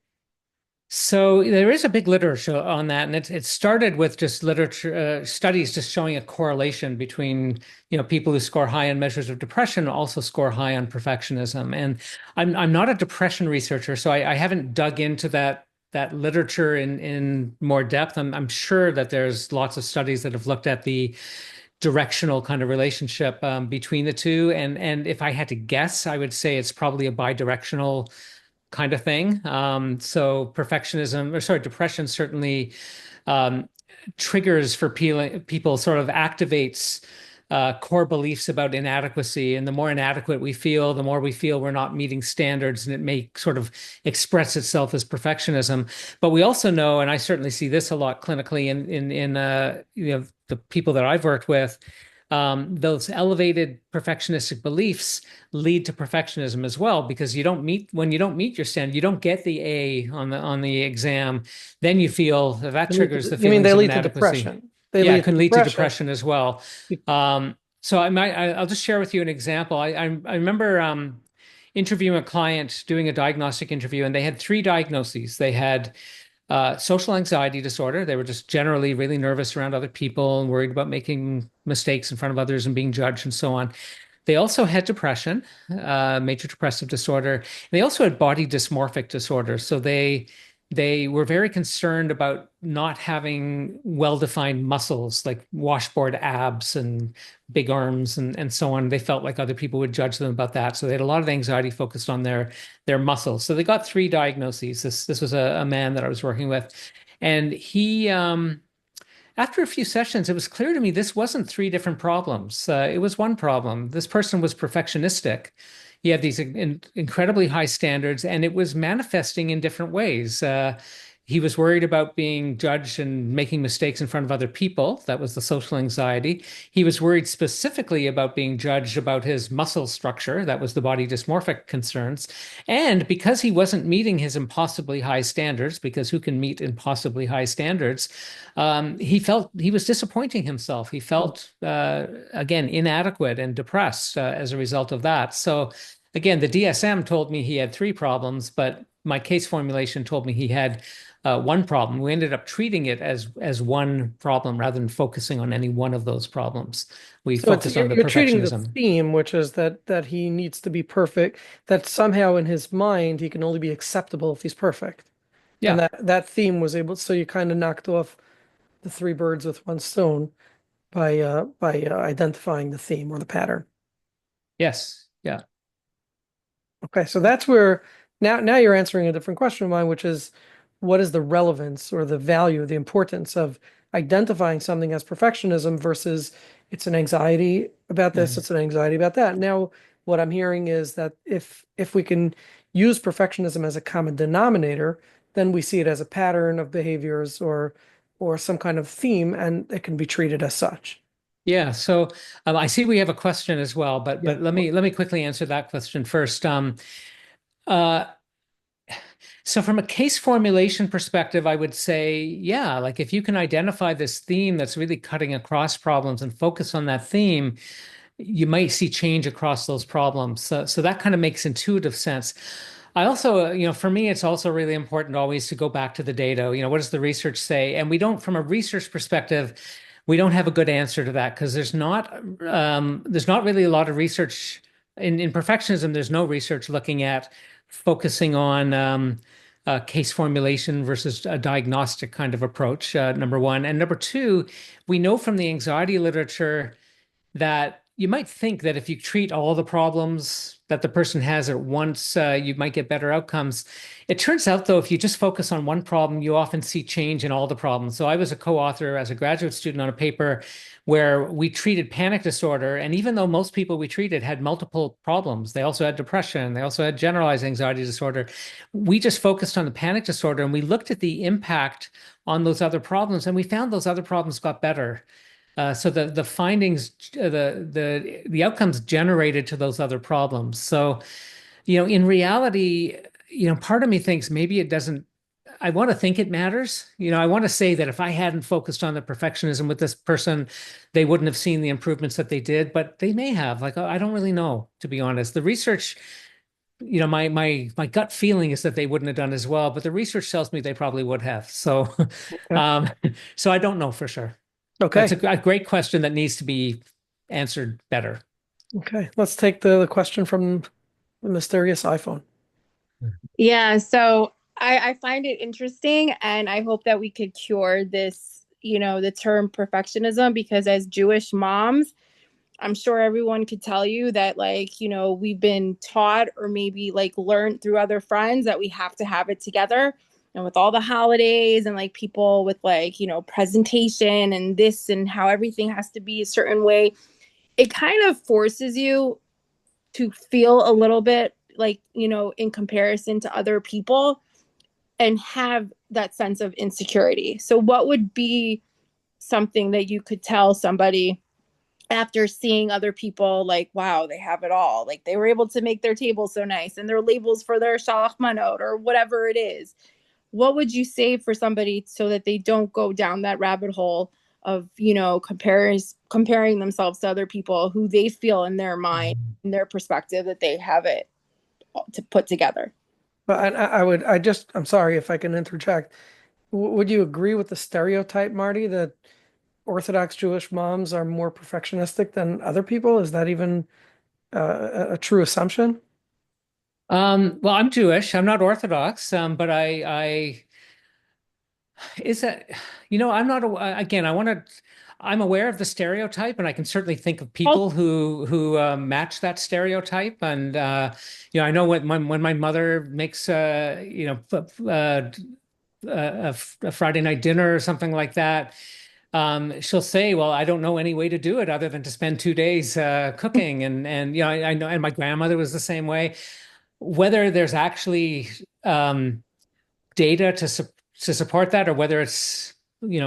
So there is a big literature on that, and it started with just literature studies just showing a correlation between people who score high on measures of depression also score high on perfectionism. And I'm not a depression researcher, so I haven't dug into that literature in more depth. I'm sure that there's lots of studies that have looked at the directional kind of relationship between the two, and if I had to guess, I would say it's probably a bidirectional kind of thing. So perfectionism, or sorry, depression certainly um, triggers for people, sort of activates core beliefs about inadequacy. And the more inadequate we feel, the more we feel we're not meeting standards, and it may sort of express itself as perfectionism. But we also know, and I certainly see this a lot clinically in the people that I've worked with, those elevated perfectionistic beliefs lead to perfectionism as well, because when you don't meet your standard, you don't get the A on the exam, then you feel that triggers the You mean they feelings of lead to inadequacy. depression? They Yeah, it lead to can lead to depression. depression as well. So I'll just share with you an example. I remember interviewing a client, doing a diagnostic interview, and they had three diagnoses. They had social anxiety disorder. They were just generally really nervous around other people and worried about making mistakes in front of others and being judged and so on. They also had depression, major depressive disorder. They also had body dysmorphic disorder. So they were very concerned about not having well-defined muscles like washboard abs and big arms and so on. They felt like other people would judge them about that. So they had a lot of anxiety focused on their muscles. So they got three diagnoses. This was a man that I was working with, and he after a few sessions, it was clear to me this wasn't three different problems. It was one problem. This person was perfectionistic. He had these incredibly high standards, and it was manifesting in different ways. He was worried about being judged and making mistakes in front of other people. That was the social anxiety. He was worried specifically about being judged about his muscle structure. That was the body dysmorphic concerns. And because he wasn't meeting his impossibly high standards, because who can meet impossibly high standards, he felt he was disappointing himself. He felt, again, inadequate and depressed as a result of that. So, again, the DSM told me he had three problems, but my case formulation told me he had one problem. We ended up treating it as one problem rather than focusing on any one of those problems. We So focused on the you're treating the perfectionism. theme, which is that he needs to be perfect, that somehow in his mind he can only be acceptable if he's perfect. And Yeah. that theme was able, so you kind of knocked off the three birds with one stone by identifying the theme or the pattern. Yes. Yeah. Okay, so that's where now you're answering a different question of mine, which is what is the relevance or the value, the importance of identifying something as perfectionism versus it's an anxiety about this, Mhm. it's an anxiety about that. Now, what I'm hearing is that if we can use perfectionism as a common denominator, then we see it as a pattern of behaviors or some kind of theme, and it can be treated as such. Yeah. So I see we have a question as well, but Yeah. let me quickly answer that question first. Uh, So from a case formulation perspective, I would say, yeah, like if you can identify this theme that's really cutting across problems and focus on that theme, you might see change across those problems. So that kind of makes intuitive sense. I also, for me, it's also really important always to go back to the data. What does the research say? And we don't, from a research perspective, we don't have a good answer to that because there's not really a lot of research in perfectionism. There's no research looking at focusing on case formulation versus a diagnostic kind of approach. Number one, and number two, we know from the anxiety literature that you might think that if you treat all the problems that the person has at once, you might get better outcomes. It turns out, though, if you just focus on one problem, you often see change in all the problems. So I was a co-author as a graduate student on a paper where we treated panic disorder. And even though most people we treated had multiple problems, they also had depression, they also had generalized anxiety disorder. We just focused on the panic disorder and we looked at the impact on those other problems, and we found those other problems got better. So the findings, the outcomes generated to those other problems. So, in reality, part of me thinks maybe it doesn't. I want to think it matters. I want to say that if I hadn't focused on the perfectionism with this person, they wouldn't have seen the improvements that they did, but they may have. Like, I don't really know, to be honest. The research, my gut feeling is that they wouldn't have done as well, but the research tells me they probably would have. So, Okay. um, so I don't know for sure. That's Okay. a great question that needs to be answered better. Okay. Let's take the question from the mysterious iPhone. Yeah, so I find it interesting, and I hope that we could cure this, the term perfectionism, because as Jewish moms, I'm sure everyone could tell you that, like, we've been taught or maybe like learned through other friends that we have to have it together. And with all the holidays and like people with like, presentation and this and how everything has to be a certain way, it kind of forces you to feel a little bit like, in comparison to other people and have that sense of insecurity. So, what would be something that you could tell somebody after seeing other people like, wow, they have it all? Like they were able to make their table so nice and their labels for their shalach manot or whatever it is. What would you say for somebody so that they don't go down that rabbit hole of, comparing themselves to other people who they feel in their mind, in their perspective, that they have it to put together? But I'm sorry if I can interject. Would you agree with the stereotype, Marty, that Orthodox Jewish moms are more perfectionistic than other people? Is that even a true assumption? Well, I'm Jewish. I'm not Orthodox, but I is that, I'm not, again, I'm aware of the stereotype, and I can certainly think of people who match that stereotype. And, I know when my mother makes, a Friday night dinner or something like that, she'll say, "Well, I don't know any way to do it other than to spend 2 days cooking." And I know, and my grandmother was the same way. Whether there's actually data to support that, or whether it's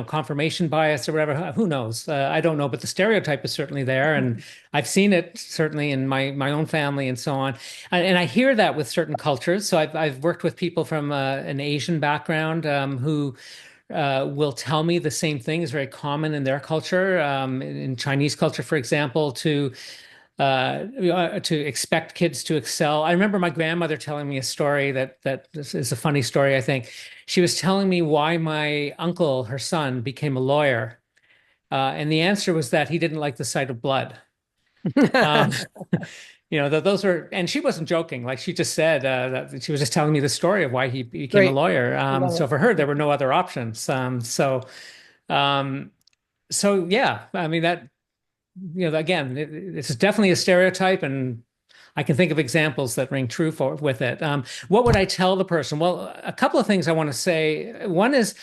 confirmation bias or whatever, who knows? I don't know, but the stereotype is certainly there, and I've seen it certainly in my own family and so on. And I hear that with certain cultures. So I've worked with people from an Asian background who will tell me the same thing is very common in their culture. In Chinese culture, for example, to expect kids to excel. I remember my grandmother telling me a story that is a funny story, I think. She was telling me why my uncle, her son, became a lawyer. And the answer was that he didn't like the sight of blood. Um, those were, and she wasn't joking. Like she just said, that she was just telling me the story of why he became a Great. lawyer. Love So it. for her, there were no other options. Um, so yeah, I mean that, again, it's definitely a stereotype, and I can think of examples that ring true with it. What would I tell the person? Well, a couple of things I want to say. One is,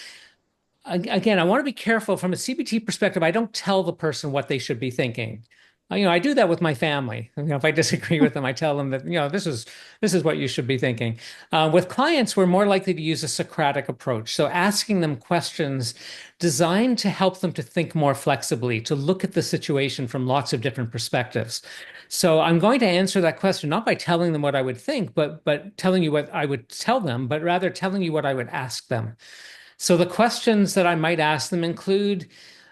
again, I want to be careful from a CBT perspective. I don't tell the person what they should be thinking. I do that with my family. If I disagree with them, I tell them that, this is what you should be thinking. With clients, we're more likely to use a Socratic approach. So asking them questions designed to help them to think more flexibly, to look at the situation from lots of different perspectives. So I'm going to answer that question not by telling them what I would think, but telling you what I would tell them, but rather telling you what I would ask them. So the questions that I might ask them include,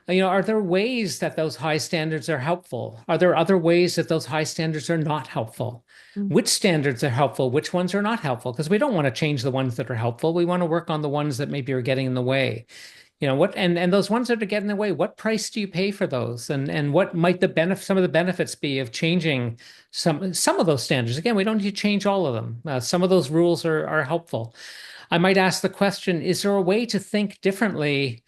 are there ways that those high standards are helpful? Are there other ways that those high standards are not helpful? Which standards are helpful? Which ones are not helpful? Because we don't want to change the ones that are helpful. We want to work on the ones that maybe are getting in the way. And those ones that are getting in the way, what price do you pay for those? And what might some of the benefits be of changing some of those standards? Again, we don't need to change all of them. Some of those rules are helpful. I might ask the question, is there a way to think differently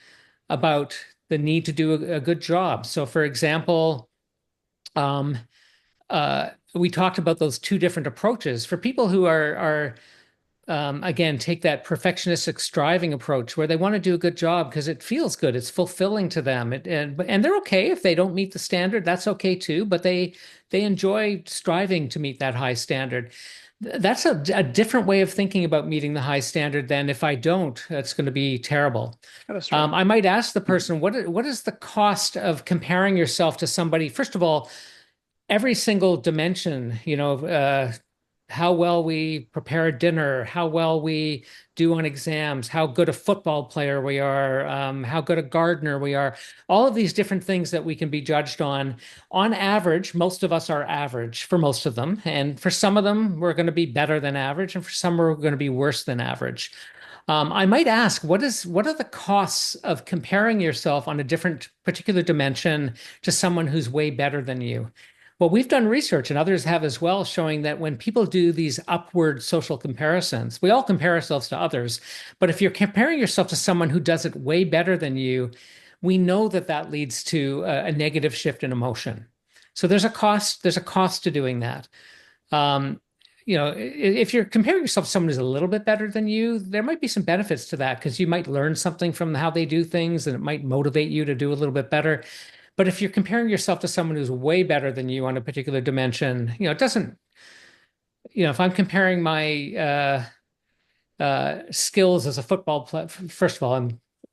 about the need to do a good job? So, for example, um, we talked about those two different approaches. For people who are again, take that perfectionistic striving approach where they want to do a good job because it feels good, it's fulfilling to them, and they're okay if they don't meet the standard. That's okay too, but they enjoy striving to meet that high standard. That's a different way of thinking about meeting the high standard than if I don't, that's going to be terrible. That is true. I might ask the person, what is the cost of comparing yourself to somebody? First of all, every single dimension, how well we prepare a dinner, how well we do on exams, how good a football player we are, how good a gardener we are, all of these different things that we can be judged on. On average, most of us are average for most of them. And for some of them, we're going to be better than average. And for some, we're going to be worse than average. I might ask, what are the costs of comparing yourself on a different particular dimension to someone who's way better than you? Well, we've done research, and others have as well, showing that when people do these upward social comparisons, we all compare ourselves to others. But if you're comparing yourself to someone who does it way better than you, we know that that leads to a negative shift in emotion. So there's a cost to doing that. Um, if you're comparing yourself to someone who's a little bit better than you, there might be some benefits to that because you might learn something from how they do things and it might motivate you to do a little bit better. But if you're comparing yourself to someone who's way better than you on a particular dimension, it doesn't, if I'm comparing my skills as a football player, first of all,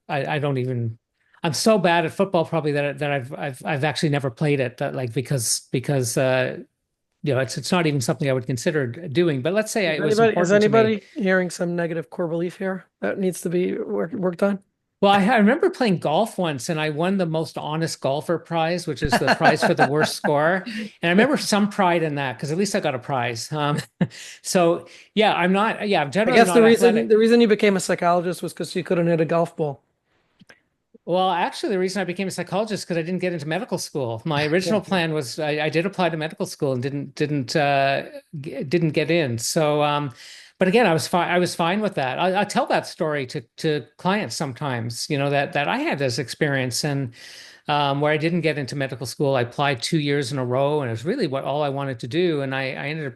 I don't even, I'm so bad at football probably that I've actually never played it that like because it's not even something I would consider doing. But let's say Is it was anybody is important to me. anybody hearing some negative core belief here that needs to be worked on? Well, I remember playing golf once and I won the most honest golfer prize, which is the prize for the worst score. And I remember some pride in that because at least I got a prize. So yeah, I'm I generally guess not the athletic. reason you became a psychologist was because you couldn't hit a golf ball. Well, actually, the reason I became a psychologist because I didn't get into medical school. My Yeah. original plan was I did apply to medical school and didn't get in. So, but again, I was fine with that. I tell that story to clients sometimes. That I had this experience and where I didn't get into medical school. I applied 2 years in a row, and it was really what all I wanted to do. And I ended up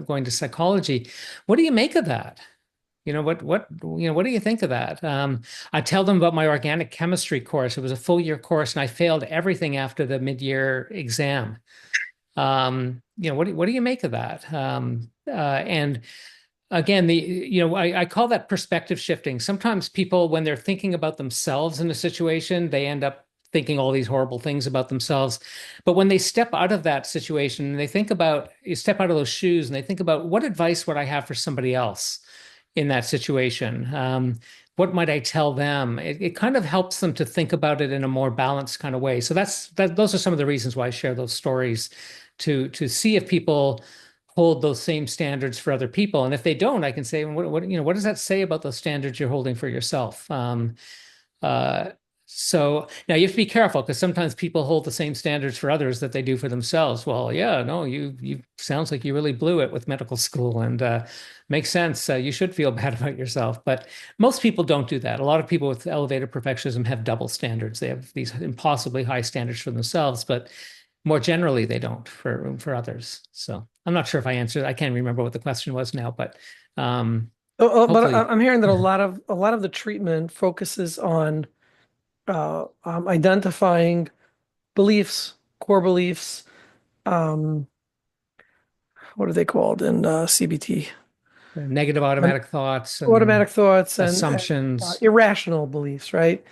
going to psychology. What do you make of that? What do you think of that? I tell them about my organic chemistry course. It was a full year course, and I failed everything after the mid-year exam. What do you make of that? And again, I call that perspective shifting. Sometimes people, when they're thinking about themselves in a situation, they end up thinking all these horrible things about themselves. But when they step out of that situation and you step out of those shoes and they think about what advice would I have for somebody else in that situation? What might I tell them? It kind of helps them to think about it in a more balanced kind of way. So those are some of the reasons why I share those stories to see if people hold those same standards for other people. And if they don't, I can say, what does that say about those standards you're holding for yourself? Uh, so now you have to be careful because sometimes people hold the same standards for others that they do for themselves. Well, yeah, no, you sounds like you really blew it with medical school and makes sense. You should feel bad about yourself. But most people don't do that. A lot of people with elevated perfectionism have double standards. They have these impossibly high standards for themselves, but more generally, they don't for others. So I'm not sure if I answered. I can't remember what the question was now, but But hopefully, I'm hearing that a lot of the treatment focuses on identifying beliefs, core beliefs. Um, what are they called in CBT? negative Um, automatic thoughts and Automatic thoughts and assumptions. irrational beliefs, right?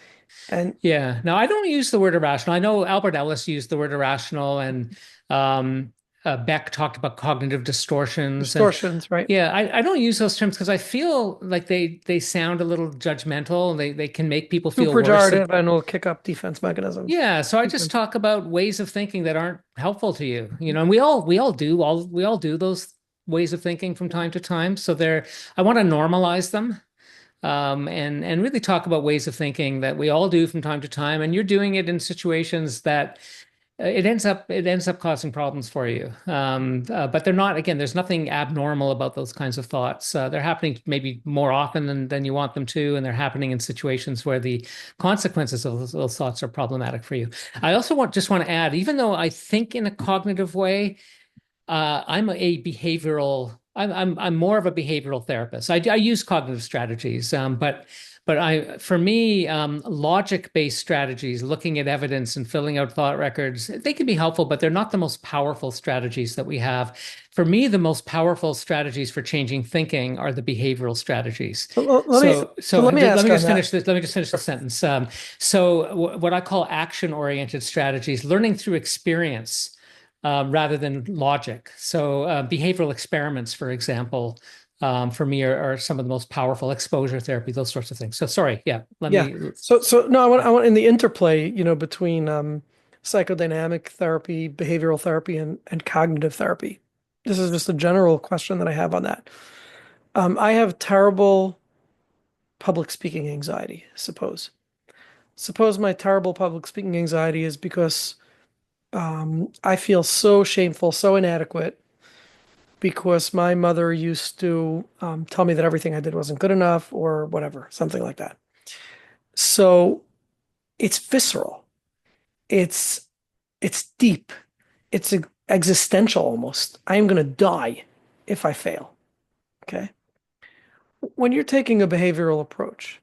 And Yeah. Now, I don't use the word irrational. I know Albert Ellis used the word irrational, and um, Beck talked about cognitive distortions. And distortions, right? yeah, I don't use those terms because I feel like they sound a little judgmental. They can make people Too feel worse. pejorative and will kick up defense mechanisms. Yeah, so I just Defense. talk about ways of thinking that aren't helpful to you. And we all do those ways of thinking from time to time. So I want to normalize them and really talk about ways of thinking that we all do from time to time. And you're doing it in situations that it ends up causing problems for you. But they're not. Again, there's nothing abnormal about those kinds of thoughts. They're happening maybe more often than you want them to, and they're happening in situations where the consequences of those thoughts are problematic for you. I also just want to add, even though I think in a cognitive way. I'm more of a behavioral therapist. I use cognitive strategies, for me, logic-based strategies, looking at evidence and filling out thought records, they can be helpful, but they're not the most powerful strategies that we have. For me, the most powerful strategies for changing thinking are the behavioral strategies. So let me So let me let ask me on just that. finish this. Let me just finish the sentence. What I call action-oriented strategies, learning through experience rather than logic. So behavioral experiments, for example, for me are some of the most powerful exposure therapy, those sorts of things. So sorry, yeah, let Yeah. me. So no, I want in the interplay, between psychodynamic therapy, behavioral therapy, and cognitive therapy. This is just a general question that I have on that. I have terrible public speaking anxiety, Suppose my terrible public speaking anxiety is because I feel so shameful, so inadequate because my mother used to tell me that everything I did wasn't good enough or whatever, something like that. So it's visceral. It's it's deep. it's existential almost. I am going to die if I fail. Okay. When you're taking a behavioral approach,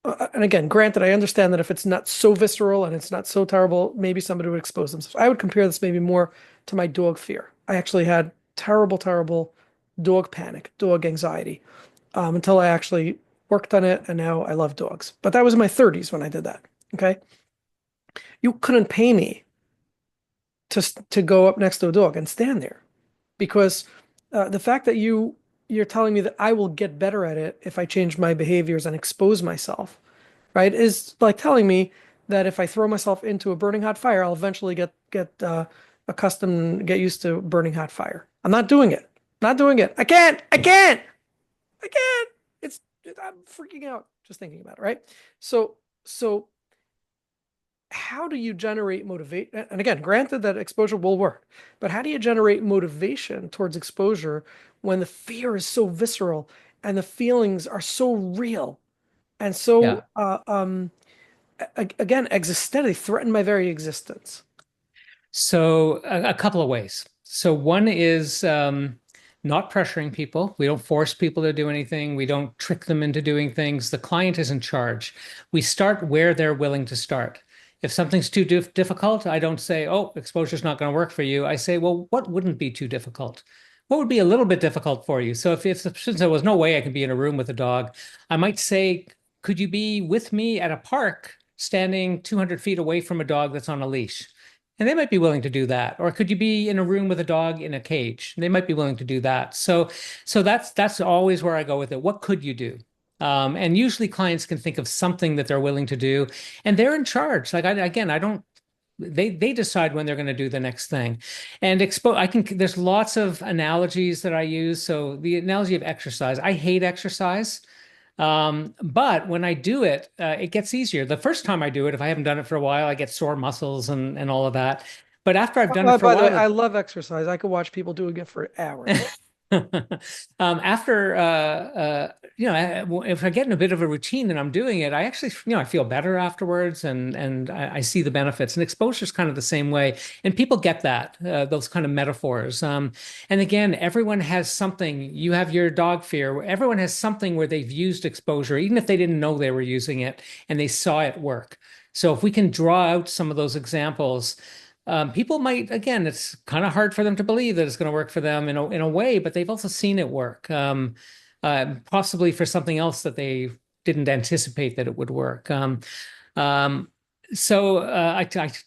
and again, granted, I understand that if it's not so visceral and it's not so terrible, maybe somebody would expose themselves. I would compare this maybe more to my dog fear. I actually had terrible, terrible dog panic, dog anxiety, until I actually worked on it, and now I love dogs. But that was in my 30s when I did that. Okay. You couldn't pay me to go up next to a dog and stand there because the fact that you're telling me that I will get better at it if I change my behaviors and expose myself, right, is like telling me that if I throw myself into a burning hot fire, I'll eventually get accustomed, get used to burning hot fire. I'm not doing it. Not doing it. I can't. I can't. I can't. I'm freaking out just thinking about it, right? So how do you generate motivation? And again, granted that exposure will work, but how do you generate motivation towards exposure when the fear is so visceral and the feelings are so real and Yeah. so again, existential, they threaten my very existence? So a couple of ways. So one is not pressuring people. We don't force people to do anything. We don't trick them into doing things. The client is in charge. We start where they're willing to start. If something's too difficult, I don't say, "Oh, exposure's not going to work for you." I say, "Well, what wouldn't be too difficult? What would be a little bit difficult for you?" So if since there was no way I could be in a room with a dog, I might say, "Could you be with me at a park, standing 200 feet away from a dog that's on a leash?" And they might be willing to do that. Or could you be in a room with a dog in a cage? They might be willing to do that. So that's always where I go with it. What could you do? And usually clients can think of something that they're willing to do, and they're in charge. Like again, I don't. They decide when they're going to do the next thing. And I can. There's lots of analogies that I use. So the analogy of exercise. I hate exercise. But when I do it, it gets easier. The first time I do it, if I haven't done it for a while, I get sore muscles and all of that. But after I've done it for a By the way, while, I love exercise. I could watch people doing it for hours. after if I get in a bit of a routine and I'm doing it, I actually I feel better afterwards, and I see the benefits. And exposure is kind of the same way, and people get that those kind of metaphors. And again, everyone has something. You have your dog fear. Everyone has something where they've used exposure, even if they didn't know they were using it, and they saw it work. So if we can draw out some of those examples, people might, again, it's kind of hard for them to believe that it's going to work for them in a way, but they've also seen it work, possibly for something else that they didn't anticipate that it would work. Um, I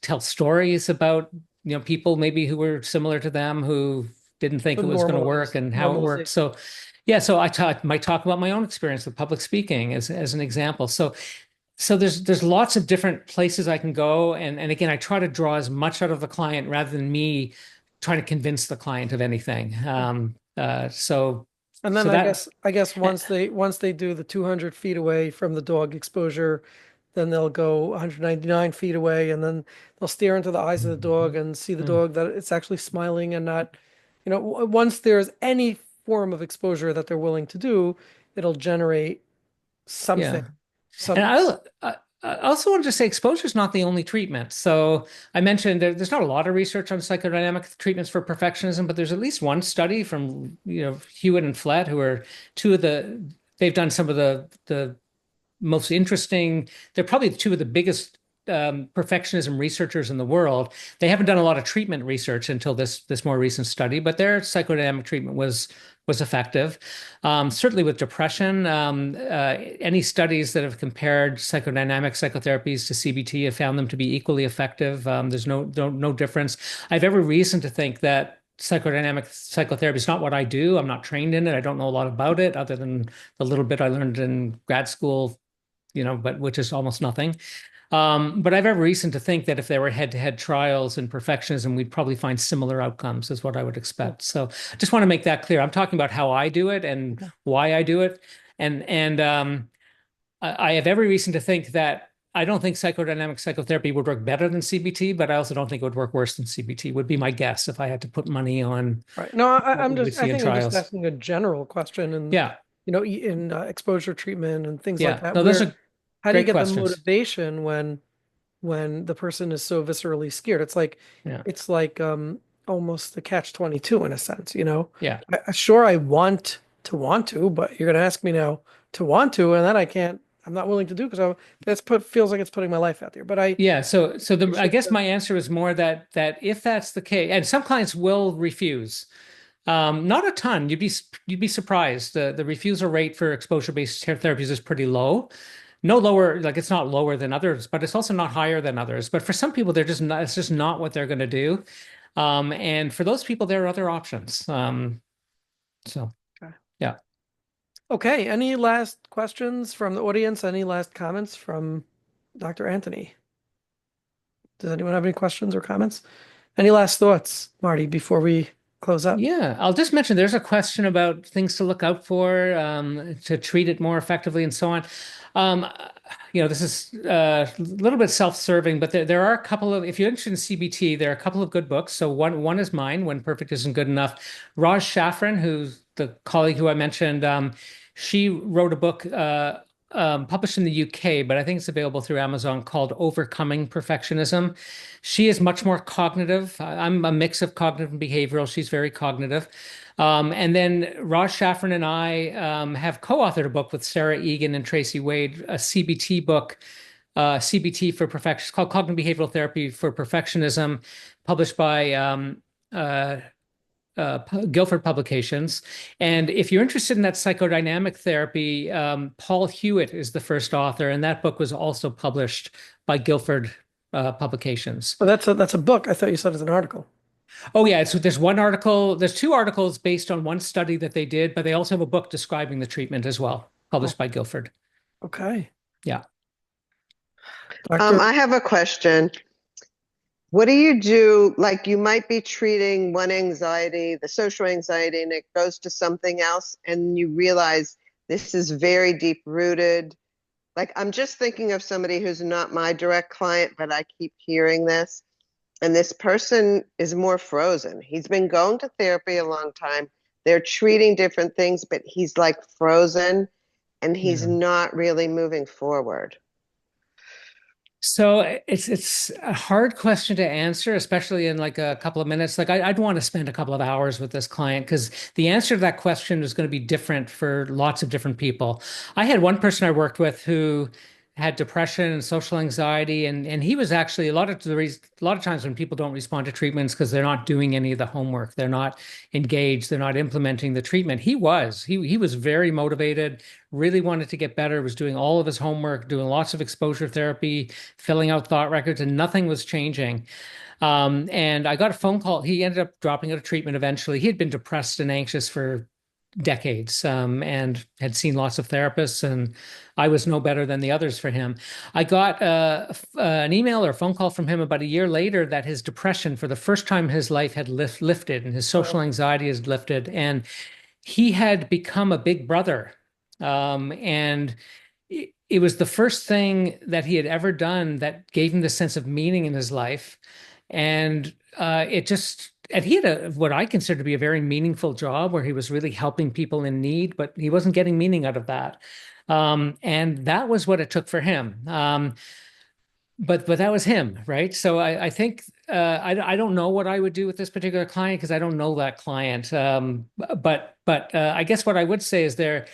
tell stories about people maybe who were similar to them who didn't think The it was going to work and how it worked. normalization. So yeah, so might talk about my own experience with public speaking as an example. So there's lots of different places I can go, and again, I try to draw as much out of the client rather than me trying to convince the client of anything. And then So that I guess once they do the 200 feet away from the dog exposure, then they'll go 199 feet away, and then they'll stare into the eyes of the dog and see the Mm, dog that it's actually smiling and not, once there's any form of exposure that they're willing to do, it'll generate something, yeah. And some. I also wanted to say exposure is not the only treatment. So I mentioned there's not a lot of research on psychodynamic treatments for perfectionism, but there's at least one study from Hewitt and Flett, who are they've done some of the most interesting. They're probably two of the biggest perfectionism researchers in the world. They haven't done a lot of treatment research until this more recent study, but their psychodynamic treatment was effective. Certainly with depression, any studies that have compared psychodynamic psychotherapies to CBT have found them to be equally effective. There's no difference. I have every reason to think that psychodynamic psychotherapy is not what I do. I'm not trained in it. I don't know a lot about it other than the little bit I learned in grad school, but which is almost nothing. But I have every reason to think that if there were head-to-head trials in perfectionism, we'd probably find similar outcomes, is what I would expect. So I just want to make that clear. I'm talking about how I do it and why I do it. And I have every reason to think that I don't think psychodynamic psychotherapy would work better than CBT, but I also don't think it would work worse than CBT, would be my guess if I had to put money on Right. No, what we would I see in think I'm just trials. asking a general question, and Yeah, in exposure treatment and things like yeah. that, No, those where are how do you great get the questions. motivation when when the person is so viscerally scared. Yeah. It's like almost the catch-22 in a sense, you know. Yeah. Sure, I want to, but you're going to ask me now to want to, and then I'm not willing to do because feels like it's putting my life out there. But I Yeah, I appreciate guess the my answer is more that if that's the case, and some clients will refuse. Not a ton. You'd be surprised. The refusal rate for exposure-based therapies is pretty low. No lower, like it's not lower than others, but it's also not higher than others. But for some people, they're just not, it's just not what they're going to do. And for those people, there are other options. So Okay. yeah. Okay, any last questions from the audience? Any last comments from Dr. Antony? Does anyone have any questions or comments? Any last thoughts, Marty, before we close up? Yeah, I'll just mention there's a question about things to look out for to treat it more effectively and so on. Um, this is a little bit self-serving, but there are a couple of, if you're interested in CBT, there are a couple of good books. So one is mine, When Perfect Isn't Good Enough. Raj Shafran, who's the colleague who I mentioned, she wrote a book published in the UK, but I think it's available through Amazon called Overcoming Perfectionism. She is much more cognitive. I'm a mix of cognitive and behavioral. She's very cognitive. And then Raj Shafran and I have co-authored a book with Sarah Egan and Tracy Wade, a CBT book, CBT for Perfection. It's called Cognitive Behavioral Therapy for Perfectionism, published by Guilford Publications. And if you're interested in that psychodynamic therapy, Paul Hewitt is the first author, and that book was also published by Guilford Publications. Oh, that's a book. I thought you said it's an article. Oh yeah, there's one article, there's two articles based on one study that they did, but they also have a book describing the treatment as well, published by Guilford. Okay. Yeah. I have a question. What do you do? Like you might be treating one anxiety, the social anxiety, and it goes to something else, and you realize this is very deep rooted. Like I'm just thinking of somebody who's not my direct client, but I keep hearing this. And this person is more frozen. He's been going to therapy a long time. They're treating different things, but he's like frozen and he's not really moving forward. So it's a hard question to answer, especially in like a couple of minutes. Like I'd want to spend a couple of hours with this client because the answer to that question is going to be different for lots of different people. I had one person I worked with who had depression and social anxiety, and he was actually a lot of times when people don't respond to treatments because they're not doing any of the homework, they're not engaged, they're not implementing the treatment. He was very motivated, really wanted to get better, was doing all of his homework, doing lots of exposure therapy, filling out thought records, and nothing was changing. And I got a phone call. He ended up dropping out of treatment eventually. He had been depressed and anxious for decades and had seen lots of therapists, and I was no better than the others for him. I got an email or a phone call from him about a year later that his depression, for the first time in his life, had lifted and his social anxiety has lifted, and he had become a big brother. And it was the first thing that he had ever done that gave him the sense of meaning in his life. And and he had what I consider to be a very meaningful job where he was really helping people in need, but he wasn't getting meaning out of that. And that was what it took for him. But that was him, right? So I think I don't know what I would do with this particular client because I don't know that client. But I guess what I would say is that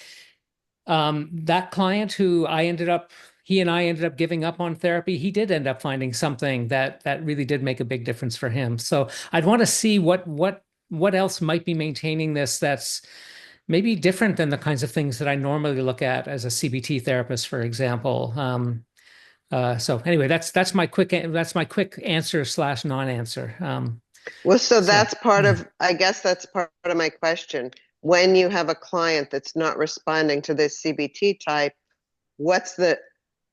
client who he and I ended up giving up on therapy. He did end up finding something that really did make a big difference for him. So I'd want to see what else might be maintaining this that's maybe different than the kinds of things that I normally look at as a CBT therapist, for example. So anyway, that's my quick answer / non-answer. That's part of, I guess that's part of my question. When you have a client that's not responding to this CBT type, what's the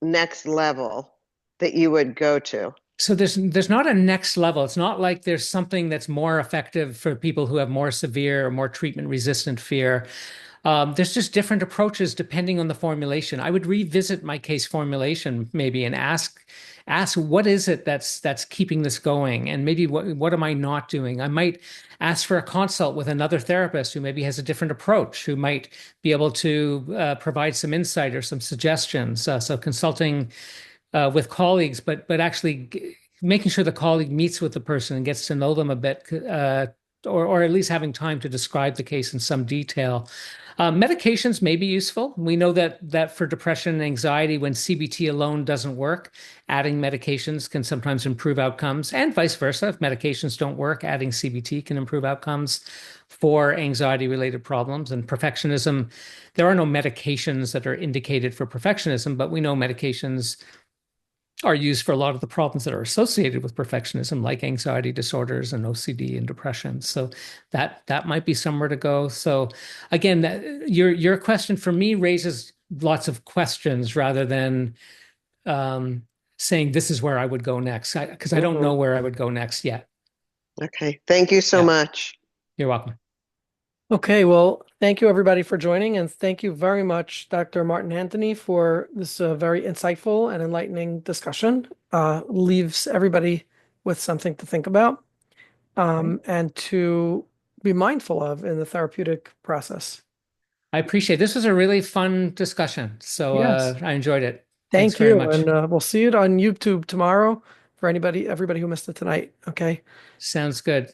next level that you would go to? So there's not a next level. It's not like there's something that's more effective for people who have more severe or more treatment resistant fear. There's just different approaches depending on the formulation. I would revisit my case formulation maybe and ask what is it that's keeping this going, and maybe what am I not doing? I might ask for a consult with another therapist who maybe has a different approach, who might be able to provide some insight or some suggestions. So consulting with colleagues, but actually making sure the colleague meets with the person and gets to know them a bit, or at least having time to describe the case in some detail. Medications may be useful. We know that for depression and anxiety, when CBT alone doesn't work, adding medications can sometimes improve outcomes, and vice versa. If medications don't work, adding CBT can improve outcomes for anxiety-related problems. And perfectionism, there are no medications that are indicated for perfectionism, but we know medications are used for a lot of the problems that are associated with perfectionism, like anxiety disorders and OCD and depression. So that might be somewhere to go. So again, your question for me raises lots of questions rather than saying this is where I would go next, because I don't know where I would go next yet. Okay. Thank you so Yeah. much. You're welcome. Okay, well, thank you everybody for joining, and thank you very much, Dr. Martin Antony, for this very insightful and enlightening discussion. Leaves everybody with something to think about and to be mindful of in the therapeutic process. I appreciate it. This was a really fun discussion. So Yes. I enjoyed it. Thanks Thank very you, much. and we'll see it on YouTube tomorrow for everybody who missed it tonight. Okay. Sounds good.